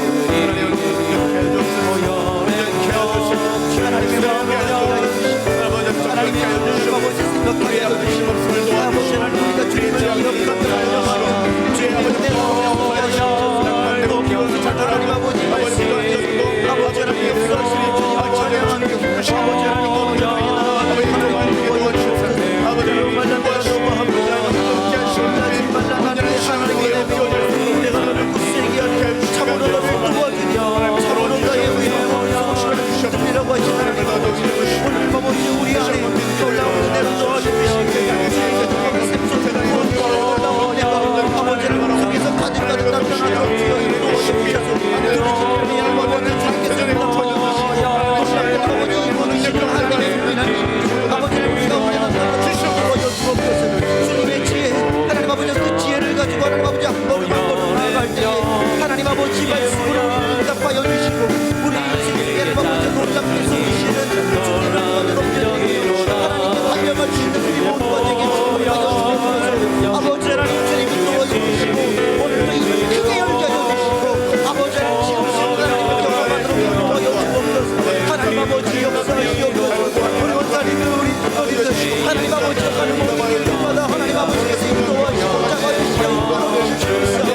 Speaker 7: 하나님의 하나님 아버지 생각하게 하여 주시옵소서. 아버지 하나님 우리가 주님을 기억하며 하나님 주님의 은혜로 하나님 아버지 말씀 아버지 하나님 역사하시는 주님을 찬양하며 아버지 하나님 오늘 하나님 도와주옵소서. 아버지 하나님 내가 너를 굳세게 하는 참으로 너를 도와주며 참으로 너의 의를 소식을 하신 하나님 아버지 오늘 아버지 우리 안에 놀라운 은혜를 도와주시고 주님의 샘솟는 놀라운 은혜가 아버지를 속에서 가득가득 나타나도록 주여 인도하옵소서. 그러시는 이 아버지를 주님께서 나타내주시고 놀라운 아버지 이모는 시간 하나님의 아버지를 우리가 우리 나타내주시고 주옵소서. 주님의 지혜 하나님 아버지 그 지혜를 가지고 하나님 아버지 한 걸음 한 걸음 나아갈 때에 하나님 아버지 말씀으로 응답하여 주시고 우리 인생의 아버지 놀랍게 숨기시는 주님을 높여드리고 하나님께 달려갈 수 있는 우리 모두가 되게 축복하여 주옵소서. 아버지 하나님 주님 인도하여 주시고 오늘도 입을 크게 열게 하여 주시고 아버지 하나님 지금 시간 하나님을 경험하도록 인도하여 주옵소서. 하나님 아버지 역사하시옵소서. 우리 원사님들 우리 어린들 하나님 아버지 가는 모든 일마다 하나님 아버지께서 인도하시고 잡아주시고 인도하여 주시옵소서.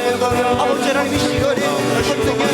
Speaker 7: 아버지 하나님 이 시간에 선생님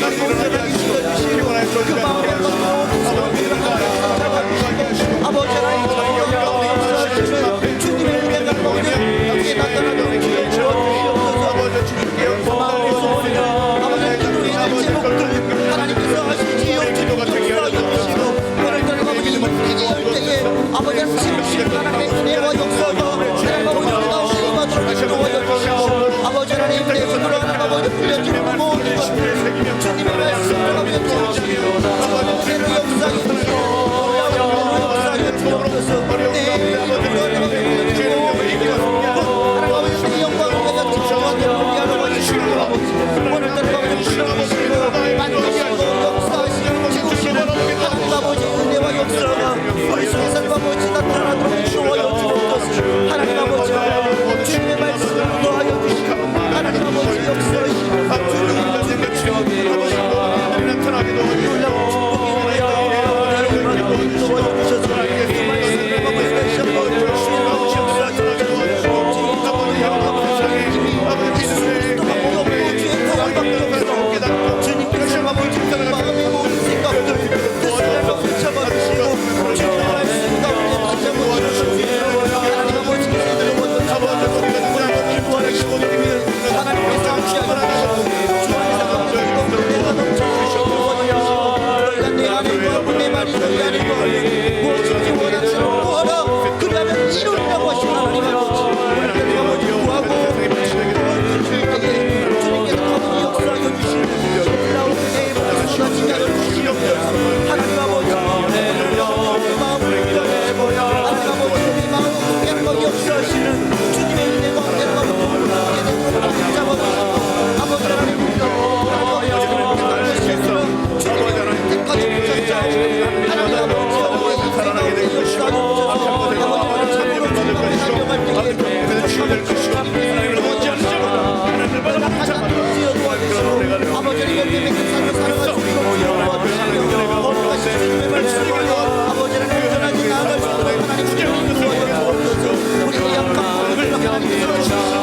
Speaker 7: 아버지 하나님 열매 맺는 삶을 살아갈 수 있도록 도와주시며 거룩하신 주님의 말씀으로 아버지 하나님 온전하게 나아갈 수 있도록 하나님 도와주옵소서. 우리의 약한 부분을 하나님께서 주시고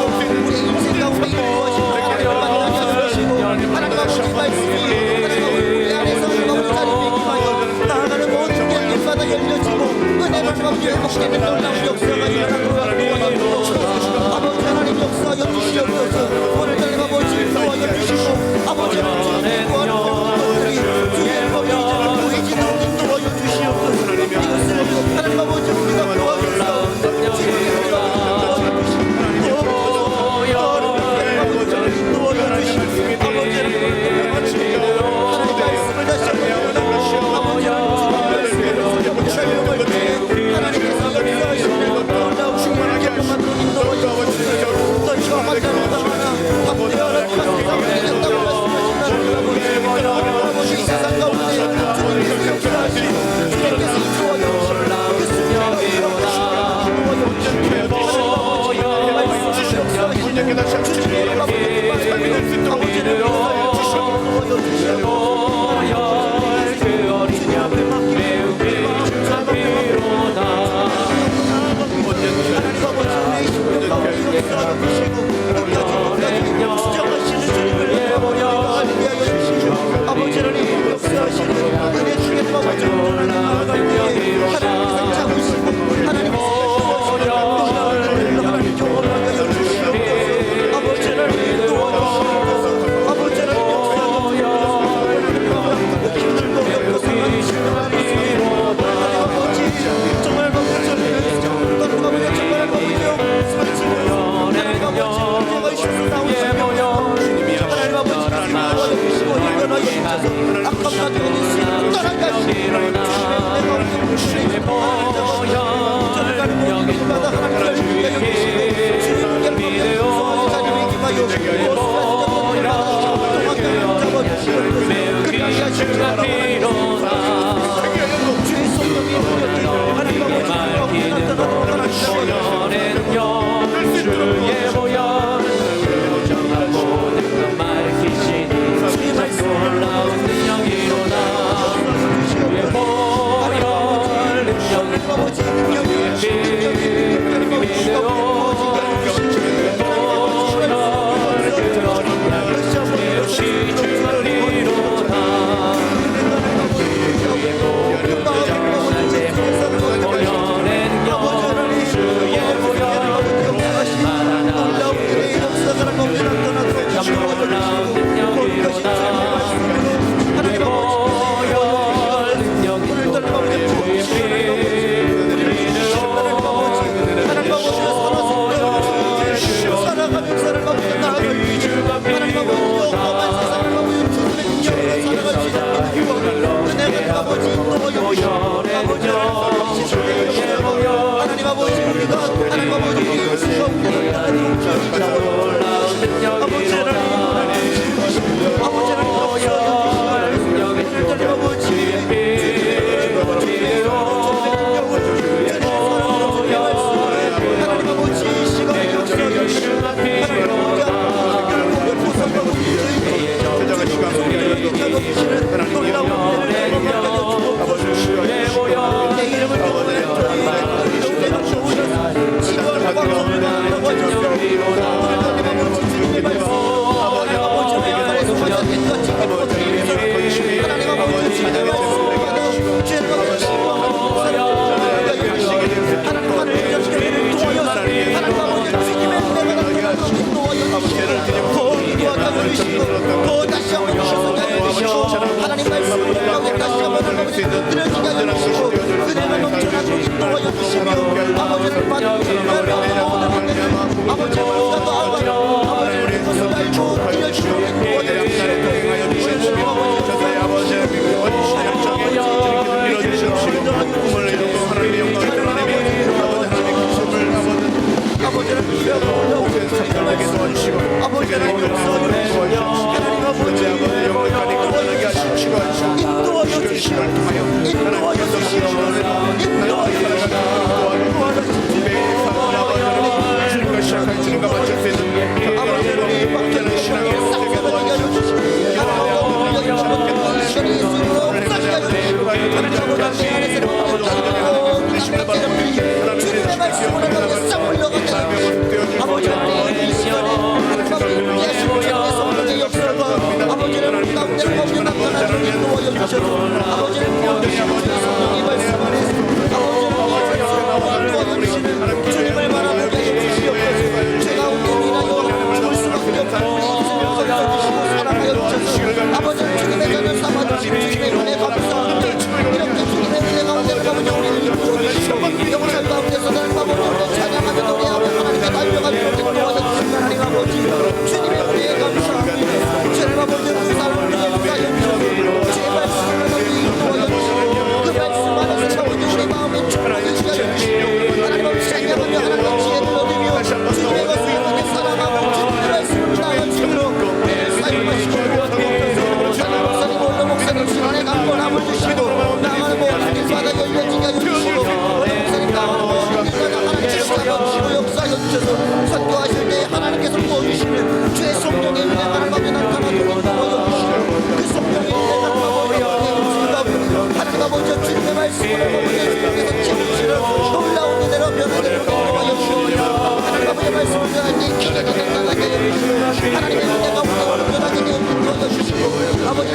Speaker 7: 우리의 인생 가운데 인도하시고 하나님을 만나게 하시고 하나님 아버지 말씀이 하나님 아버지 우리 안에서 하나님 아버지 자리에 임하여 나아가는 모든 길마다 열려지고 은혜를 아버지 회복되는 놀라운 역사가 일어나도록 도와주옵소서. 아버지 하나님 역사하여 주시옵소서. 오늘 하나님 아버지 도와여 주시고 아버지 하나님 구하는 것들이 주의 법이 이제는 보이지 않는 도와여 주시옵소서. 이것을 하나님 아버지 우리가 도와주사 지금의 우리가
Speaker 5: 시작할 줄과 맞출 수 있는 아버지의 신앙의 세계가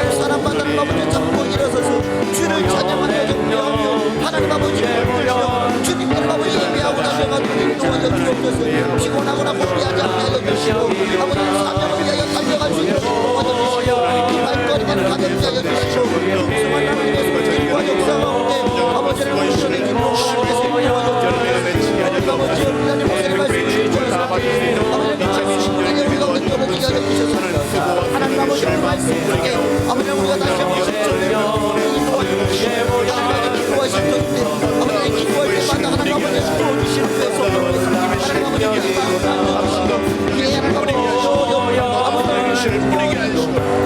Speaker 7: 하나님 사랑받는 아버지 잡고 일어서서 주를 찬양하며 경배하며 하나님 아버지 부르며 주님 아버지 예배하고 나셔가지고 인도하여 주옵소서. 피곤하거나 무리하지 않게 하여 주시고 아버지 사명을 위하여 달려갈 수 있도록 도와주시고 발걸음을 가볍게 하여 주시고 수많은 하나님의 손길과 역사 가운데 아버지를 온전히 기도하고 하나님께서 인도하여 아버지 하나님 목사님 말씀 주셔서 아버지 참으신 분에게 우리가 오늘 떨어지게 하여 주셔서 하나님 아버지의 말씀 중에 아버지 우리가 다시 한번 인도하여 주시고 하나님 기도하실 때인데 아버지 기도할 때마다 하나님 아버지 도와주시는 데서 하나님 아버지 기도하고 나눠주시고 예 하나님 아버지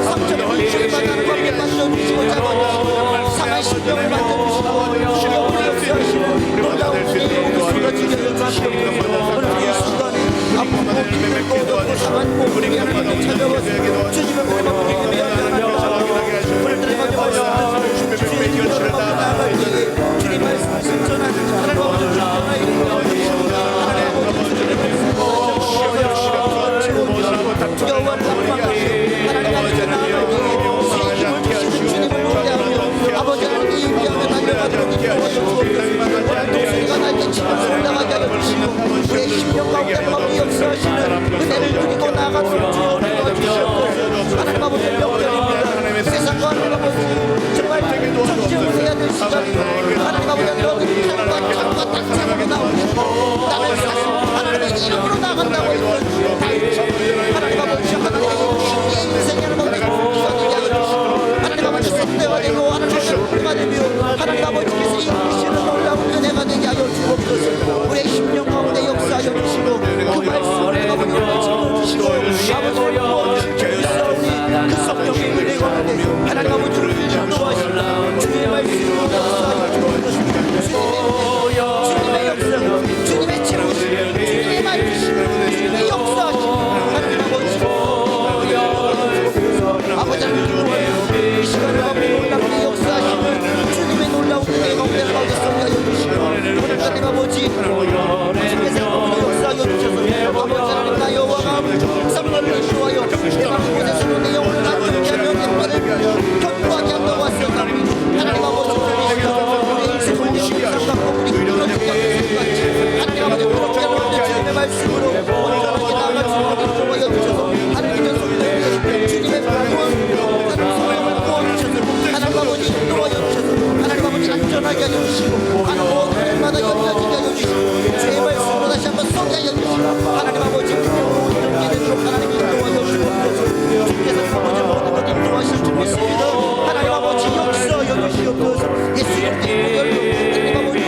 Speaker 7: 상처를 물질을 만나는 관계 만져주시고 잡아주시고 상한 신경을 만져주시고 주여 역사하시는 놀라운 은혜의 쏟아지게 해주시옵소서. 오늘 이 순간에 아프고 힘들고 어둡고 상한 몸을 하나님 찾아와서 주님의 몸을 아프게 위하여 오늘들의 마지막 말씀 주님 여러분 나아갈 때에 주님 말씀을 실천하는 하나님 아버지 주님의 이름으로 하나님 아버지 주님의 말씀을 두려워한 답답하시고 하나님 아버지 나아갈 때에 새 힘을 주시는 주님을 노래하며 아버지 하나님께 예비하며 달려가도록 인도하여 주옵소서. 독수리가 날때 치면서 올라가게 하여 주시고 우리의 심령 가운데 마음이 역사하시는 은혜를 누리고 나아가도록 도와주시옵소서. 하나님 아버지 명절입니다. 세상과 하나님 아버지 정말 정지을 해야 될 시간입니다. 하나님 아버지 너는 창과 딱 잡고 나오시고 나는 사실 하나님의 이름으로 나간다고 했던 하나님 아버지 하나님의 인생의 하나님 아버지 기억하게 하여 주시고 하나님 아버지 선대가 되고 하나님 아버지 은혜가 되며 하나님 아버지께서 이끄시는 놀라운 은혜가 되게 하여 주옵소서. 우리의 심령 가운데 역사하여 주시고 그 말씀을 아버지 채워주시고 아버지를 도와주시고 있사오니 그 성령의 은혜 가운데 하나님 아버지를 인도하시는 주의 말씀으로 역사하여 주옵소서. 주님의 역사 주님의 채우심 주님의 말씀 주님의 역사하심 하나님 아버지 아버지 하나님 이 시간에 놀랍게 역사하시는 주님의 놀라운 은혜 가운데 가운데 하여 주시고 오늘 하나님 아버지 주님께서 역사하여 주셔서 아버지 하나님 나 여호와가 성령을 인도하여 대박 곳에서로 내 영혼을 안전케 하며 깃발을 견고하게 한다고 하셨다. 하나님 아버지 우리 인생을 영상받고 우리 끊어지게 하시는 하나님 아버지 그렇게 하는데 주님의 말씀으로 온전하게 나아갈 수 있도록 인도하여 주셔서 하나님의 손을 주님의 성령을 부어주셔서 하나님 아버지 인도하여 주셔서 하나님 아버지 안전하게 하여 주시고 하나님 마다 연결하게 하여 주시고 주의 말씀으로 다시 한번 쏘게 하여 주시고 하나님 아버지 온전하게 되도록 하나님 인도하여 주옵소서. 주께서 아버지 모든 것 인도하실 줄 믿습니다. 하나님 아버지 역사하여 주시옵소서. 예수님 하나님 아버지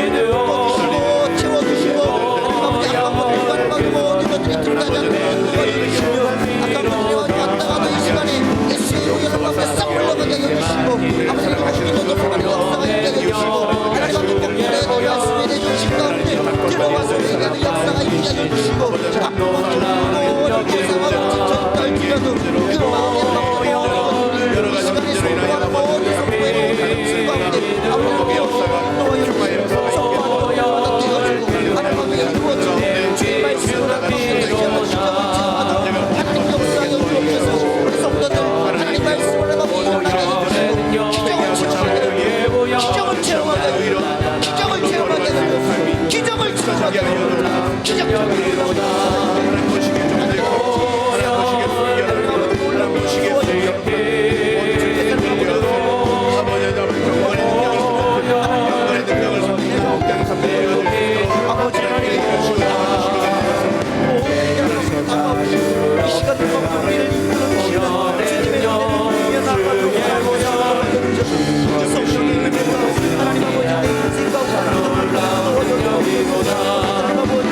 Speaker 7: 먹이시고 채워주시고 하나님 아버지 아까운 것들과 모든 것들이 들어가지 않도록 도와주시며 아까운 것들이 왔다 가도 이 시간에 예수의 이름으로 가운데 싹 올라가게 하여 주시고 아버지 하나님 기도도 역사가 있게 해주시고 하나님 아버지 복들의 말씀에 내주신 가운데 들어와서 내게는 역사가 있게 하여 주시고 아프고 죽고 고생하고 지쳐 떨지라도 그 마음에 모든 것들이 이 시간에 성공하는 모든 성공의 모든 가운데 아버지 인도하여 주시고 성공하는 것마다 되어주고 하나님 아버지 이루어지고 주의 말씀을 하시고 하나님 역사하여 주옵소서. 우리 성도들 하나님 말씀을 하고 일어나게 해주시고 기적을 체험하게 해주시고 기적을 체험하게 해주시고 기적을 체험하게 해주시고 이 시간 동안 우리를 이끌어주시는 주님의 은혜를 나가도록 하옵소서. 성령의 은혜가 하나님 아버지 내 인생 가운데 하나님 아버지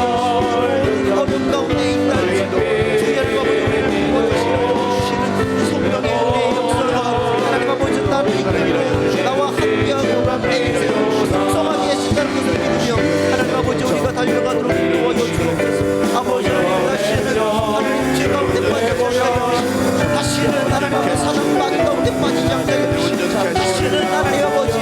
Speaker 7: 어려운 가운데 있다 주님 아버지 우리를 도와주시는 성령의 은혜의 역사가 하나님 아버지 나를 이끌어 나와 함께하고 내 인생을 풍성하게 하신다는 것을 믿으며 하나님 아버지 우리가 달려가도록 도와줘 주옵소서. 아버지 하나님 다시는 죄 가운데 빠지지 않게 다시는 하나님의 사랑 가운데 빠지지 않게 해주시고 다시는 하나님 아버지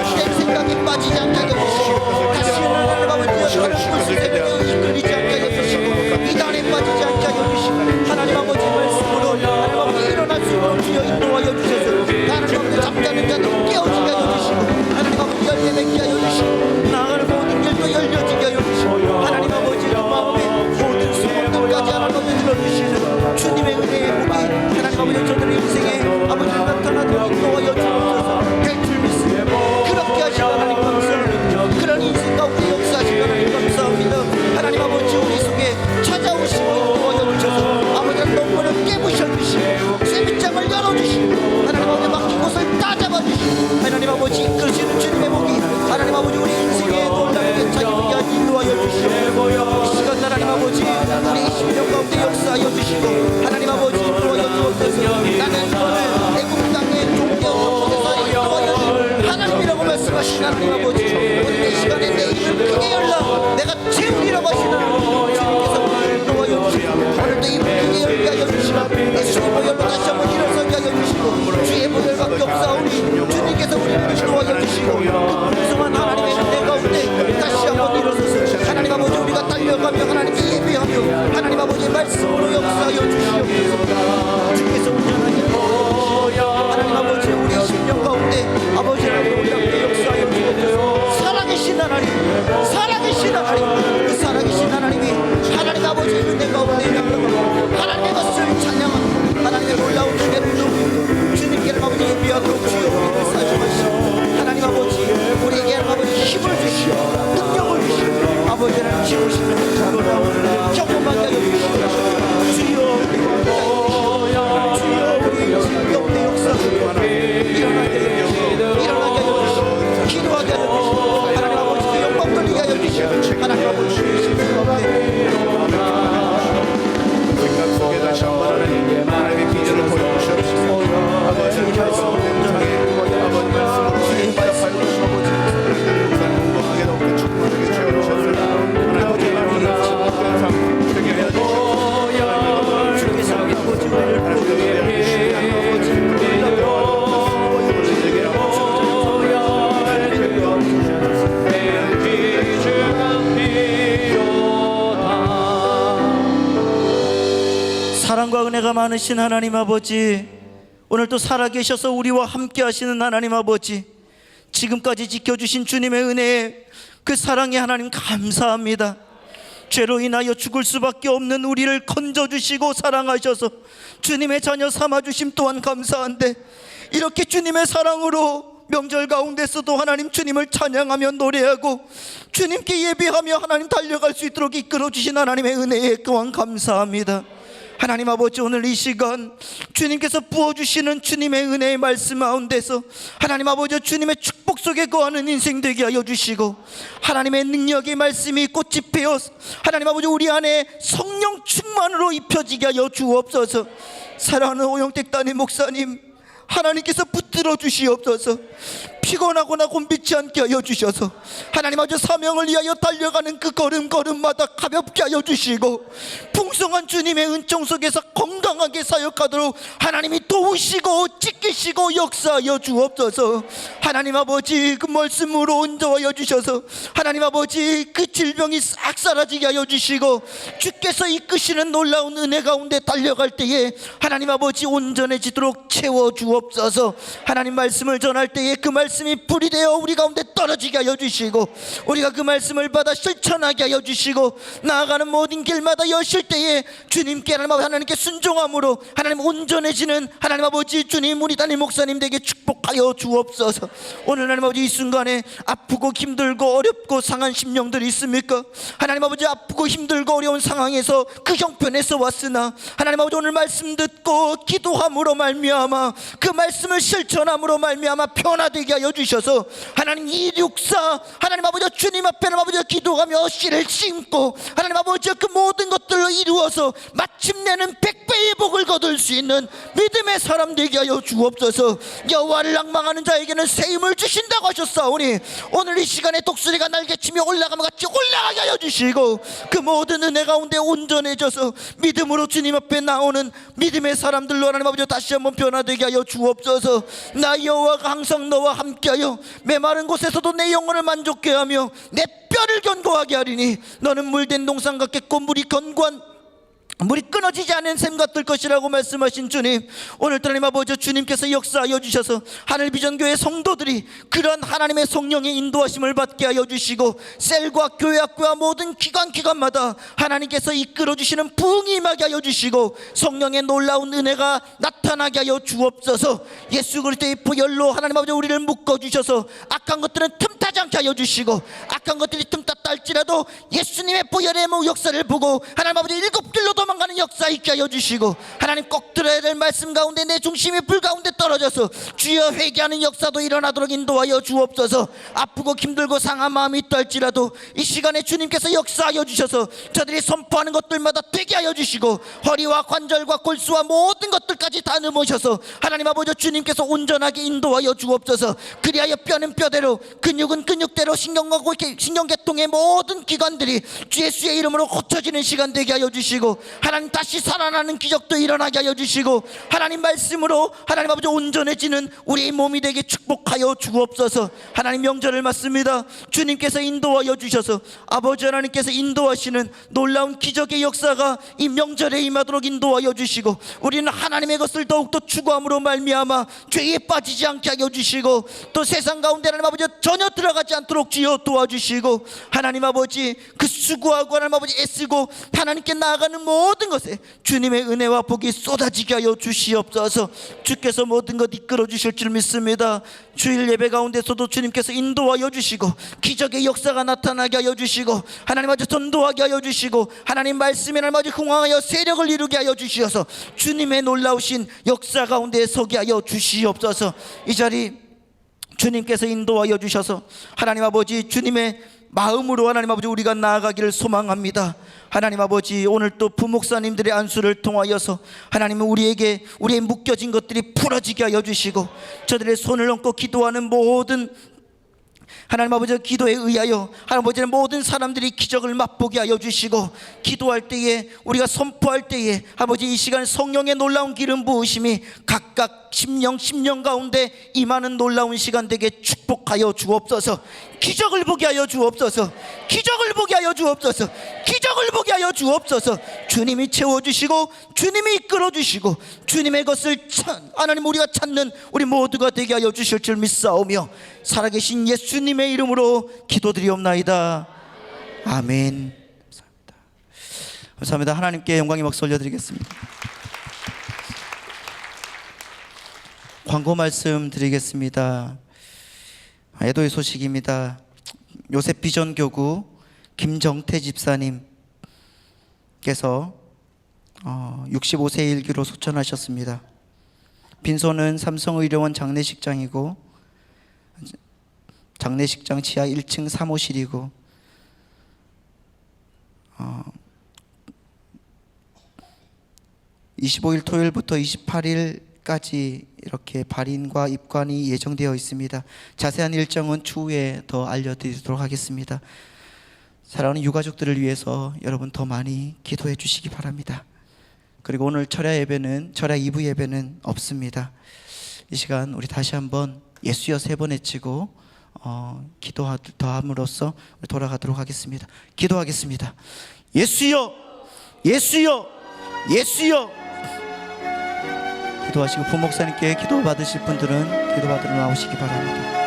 Speaker 7: 헛된 생각에 빠지지 않게 해주시고 다시는 하나님 아버지 다른 불순생에게 이끌리지 않게 해주시고 이단에 빠지지 않게 해주시고 하나님 아버지 말씀으로 하나님 아버지 일어날 수 있는 주여 인도하여 주셔서 하나님 아버지 잠자는 자들 깨어지게 하여 주시고 하나님 아버지 열매 맺게 하여 주시고 나아가는 모든 길도 열려지게 하여 주시고 하나님 아버지 그 마음에 모든 소원들까지 하나님 아버지 들어주시는 주님의 은혜의 복이 하나님 아버지 저들의 인생에 아버지 나타나도록 인도하여 주옵소서. 될 줄 믿습니다. 그렇게 하시고 하나님 감사합니다. 그런 인생 가운데 역사하시고 하나님 감사합니다. 하나님 아버지 우리 속에 찾아오시고 인도하여 주셔서 아버지는 농문을 깨부셔 주시고 쇠빗장을 열어주시고 하나님 아버지 막힌 곳을 따잡아 주시고 하나님 아버지 이끄시는 주님의 복이 하나님 아버지 우리 인생에 놀랍게 자유하게 인도하여 주시고 이 시간 하나님 아버지 우리 20년 가운데 역사하여 주시고 하나님 아버지 인도하여 주옵소서. 나는 너를 애국 땅에 종교하는 곳에서 인도하여 주시고 하나님이라고 말씀하신 하나님 아버지 오늘 이 시간에 내 입을 크게 열라 내가 채우리라고 하시는 주님께서 우리를 인도하여 주시고 오늘도 입을 크게 열게 하여 주시고 예수의 보혈로 다시 한번 일어서게 하여 주시고 주의 보혈밖에 없사오니 주님께서 우리를 인도하여 주시고 그 풍성한 하나님의 은혜 가운데 다시 한번 일어서서 하나님 아버지 우리가 달려가며 하나님께 예배하며 하나님 아버지의 말씀으로 역사하여 주시옵소서. 주께서 운전하게 하나님 아버지 우리 10년 가운데 아버지 하나님 우리에게 역사하여 주옵소서. 살아계신 하나님 살아계신 하나님 그 살아계신 하나님이 하나님 아버지 은혜 가운데 하나님의 것을 찬양하고 하나님의 놀라운 주의 부름 주님께를 아버지 예비하도록 주여 우리를 사용하시고 하나님 아버지 우리에게 아버지 힘을 주시고 능력을 주시고 아버지 하나님 지우시는 놀라운 경험하게 하여 주시옵소서. 주여 주여 우리 인생 가운데 역사하시고 일어나게 하여 주시고 일어나게 하여 주시고 기도하게 하여 주시고 하나님 아버지 그 영광 돌리게 하여 주시고 하나님 아버지 주의 심령 가운데
Speaker 5: 생각 속에 다시 한번 하나님의 비전을 보여주시옵소서. 아버지 말씀을 온전하게 아버지 말씀으로 응답하여 주시옵소서. 건강하게 높게 축복하게 채워주셔서 아버지 하나님의 축복된 삶 되게 하여 주시옵소서.
Speaker 7: 주께서 아버지 우리를 보여주시고 사랑과 은혜가 많으신 하나님 아버지 오늘도 살아계셔서 우리와 함께 하시는 하나님 아버지 지금까지 지켜주신 주님의 은혜에 그 사랑의 하나님 감사합니다. 죄로 인하여 죽을 수밖에 없는 우리를 건져주시고 사랑하셔서 주님의 자녀 삼아주심 또한 감사한데 이렇게 주님의 사랑으로 명절 가운데서도 하나님 주님을 찬양하며 노래하고 주님께 예배하며 하나님 달려갈 수 있도록 이끌어주신 하나님의 은혜에 또한 감사합니다. 하나님 아버지 오늘 이 시간 주님께서 부어주시는 주님의 은혜의 말씀 가운데서 하나님 아버지 주님의 축복 속에 거하는 인생 되게 하여 주시고 하나님의 능력의 말씀이 꽃이 피어 하나님 아버지 우리 안에 성령 충만으로 입혀지게 하여 주옵소서. 사랑하는 오영택 담임 목사님 하나님께서 붙들어 주시옵소서. 피곤하거나 곤비치 않게 하여 주셔서 하나님 아버지 사명을 위하여 달려가는 그 걸음걸음마다 가볍게 하여 주시고 풍성한 주님의 은총 속에서 건강하게 사역하도록 하나님이 도우시고 지키시고 역사하여 주옵소서. 하나님 아버지 그 말씀으로 인도하여 주셔서 하나님 아버지 그 질병이 싹 사라지게 하여 주시고 주께서 이끄시는 놀라운 은혜 가운데 달려갈 때에 하나님 아버지 온전해지도록 채워 주옵소서. 하나님 말씀을 전할 때에 그 말씀이 불이 되어 우리 가운데 떨어지게 하여 주시고 우리가 그 말씀을 받아 실천하게 하여 주시고 나아가는 모든 길마다 여실 때에 주님께 하나님께 순종함으로 하나님 온전해지는 하나님 아버지 주님 우리 담임 목사님에게 축복하여 주옵소서. 오늘 하나님 아버지 이 순간에 아프고 힘들고 어렵고 상한 심령들이 있습니까? 하나님 아버지 아프고 힘들고 어려운 상황에서 그 형편에서 왔으나 하나님 아버지 오늘 말씀 듣고 기도함으로 말미암아 그 말씀을 실천함으로 말미암아 변화되게 하여 주셔서 하나님 264 하나님 아버지 주님 앞에 하나님 아버지 기도하며 씨를 심고 하나님 아버지 그 모든 것들로 이루어서 마침내는 100배의 복을 거둘 수 있는 믿음의 사람 되게 하여 주옵소서. 여호와를 낭망하는 자에게는 새 힘을 주신다고 하셨사오니 오늘 이 시간에 독수리가 날개치며 올라가면 같이 올라가게 하여 주시고 그 모든 은혜 가운데 온전해져서 믿음으로 주님 앞에 나오는 믿음의 사람들로 하나님 아버지 다시 한번 변화되게 하여 주옵소서. 나 여호와가 항상 너와 함께하여 메마른 곳에서도 내 영혼을 만족케 하며 내 뼈를 견고하게 하리니 너는 물된 동산 같겠고 물이 견고한 물이 끊어지지 않는 샘 같을 것이라고 말씀하신 주님, 오늘도 하나님 아버지 주님께서 역사하여 주셔서 하늘비전교회 성도들이 그런 하나님의 성령의 인도하심을 받게 하여 주시고, 셀과 교회학교와 모든 기관마다 하나님께서 이끌어 주시는 부흥이 임하게 하여 주시고, 성령의 놀라운 은혜가 나타나게 하여 주옵소서. 예수 그리스도의 보혈로 하나님 아버지 우리를 묶어 주셔서 악한 것들은 틈타지 않게 하여 주시고, 악한 것들이 틈탔다 할지라도 예수님의 보혈의 역사를 보고 하나님 아버지 일곱 길로 도망가는 역사 있게 하여 주시고, 하나님 꼭 들어야 될 말씀 가운데 내 중심이 불 가운데 떨어져서 주여 회개하는 역사도 일어나도록 인도하여 주옵소서. 아프고 힘들고 상한 마음이 있다 할지라도 이 시간에 주님께서 역사하여 주셔서 저들이 선포하는 것들마다 되게 하여 주시고, 허리와 관절과 골수와 모든 것들까지 다 넘으셔서 하나님 아버지 주님께서 온전하게 인도하여 주옵소서. 그리하여 뼈는 뼈대로, 근육은 근육대로, 신경계통의 모든 기관들이 주 예수의 이름으로 고쳐지는 시간 되게 하여 주시고, 하나님 다시 살아나는 기적도 일어나게 하여 주시고, 하나님 말씀으로 하나님 아버지 온전해지는 우리의 몸이 되게 축복하여 주옵소서. 하나님 명절을 맞습니다. 주님께서 인도하여 주셔서 아버지 하나님께서 인도하시는 놀라운 기적의 역사가 이 명절에 임하도록 인도하여 주시고, 우리는 하나님의 것을 더욱더 추구함으로 말미암아 죄에 빠지지 않게 하여 주시고, 또 세상 가운데 하나님 아버지 전혀 들어가지 않도록 주여 도와주시고, 하나님 아버지 그 수고하고 하나님 아버지 애쓰고 하나님께 나아가는 모든 것에 주님의 은혜와 복이 쏟아지게 하여 주시옵소서. 주께서 모든 것 이끌어 주실 줄 믿습니다. 주일 예배 가운데서도 주님께서 인도하여 주시고, 기적의 역사가 나타나게 하여 주시고, 하나님 아버지 전도하게 하여 주시고, 하나님 말씀에 하나님 아버지 흥황하여 세력을 이루게 하여 주시어서 주님의 놀라우신 역사 가운데 서게 하여 주시옵소서. 이 자리 주님께서 인도하여 주셔서 하나님 아버지 주님의 마음으로 하나님 아버지 우리가 나아가기를 소망합니다. 하나님 아버지 오늘 또 부목사님들의 안수를 통하여서 하나님은 우리에게 우리의 묶여진 것들이 풀어지게 하여 주시고, 저들의 손을 얹고 기도하는 모든 하나님 아버지 기도에 의하여 하나님 아버지는 모든 사람들이 기적을 맛보게 하여 주시고, 기도할 때에 우리가 선포할 때에 아버지 이 시간 성령의 놀라운 기름 부으심이 각각 심령 가운데 임하는 놀라운 시간 되게 축복하여 주옵소서. 기적을 보게 하여 주옵소서. 기적을 보게 하여 주옵소서. 기적을 보게 하여 주옵소서. 주님이 채워주시고 주님이 이끌어주시고 주님의 것을 하나님 우리가 찾는 우리 모두가 되게 하여 주실 줄 믿사오며 살아계신 예수님의 이름으로 기도드리옵나이다. 아멘. 감사합니다. 감사합니다. 하나님께 영광의 박수 올려드리겠습니다. 광고 말씀 드리겠습니다. 애도의 소식입니다. 요셉 비전 교구 김정태 집사님께서 65세 일기로 소천하셨습니다. 빈소는 삼성의료원 장례식장이고 장례식장 지하 1층 사무실이고 25일 토요일부터 28일까지 이렇게 발인과 입관이 예정되어 있습니다. 자세한 일정은 추후에 더 알려드리도록 하겠습니다. 사랑하는 유가족들을 위해서 여러분 더 많이 기도해 주시기 바랍니다. 그리고 오늘 철야 2부 예배는 없습니다. 이 시간 우리 다시 한번 예수여 3번 외치고 기도함으로써 돌아가도록 하겠습니다. 기도하겠습니다. 예수여, 예수여, 예수여. 기도하시고 부목사님께 기도 받으실 분들은 기도 받으러 나오시기 바랍니다.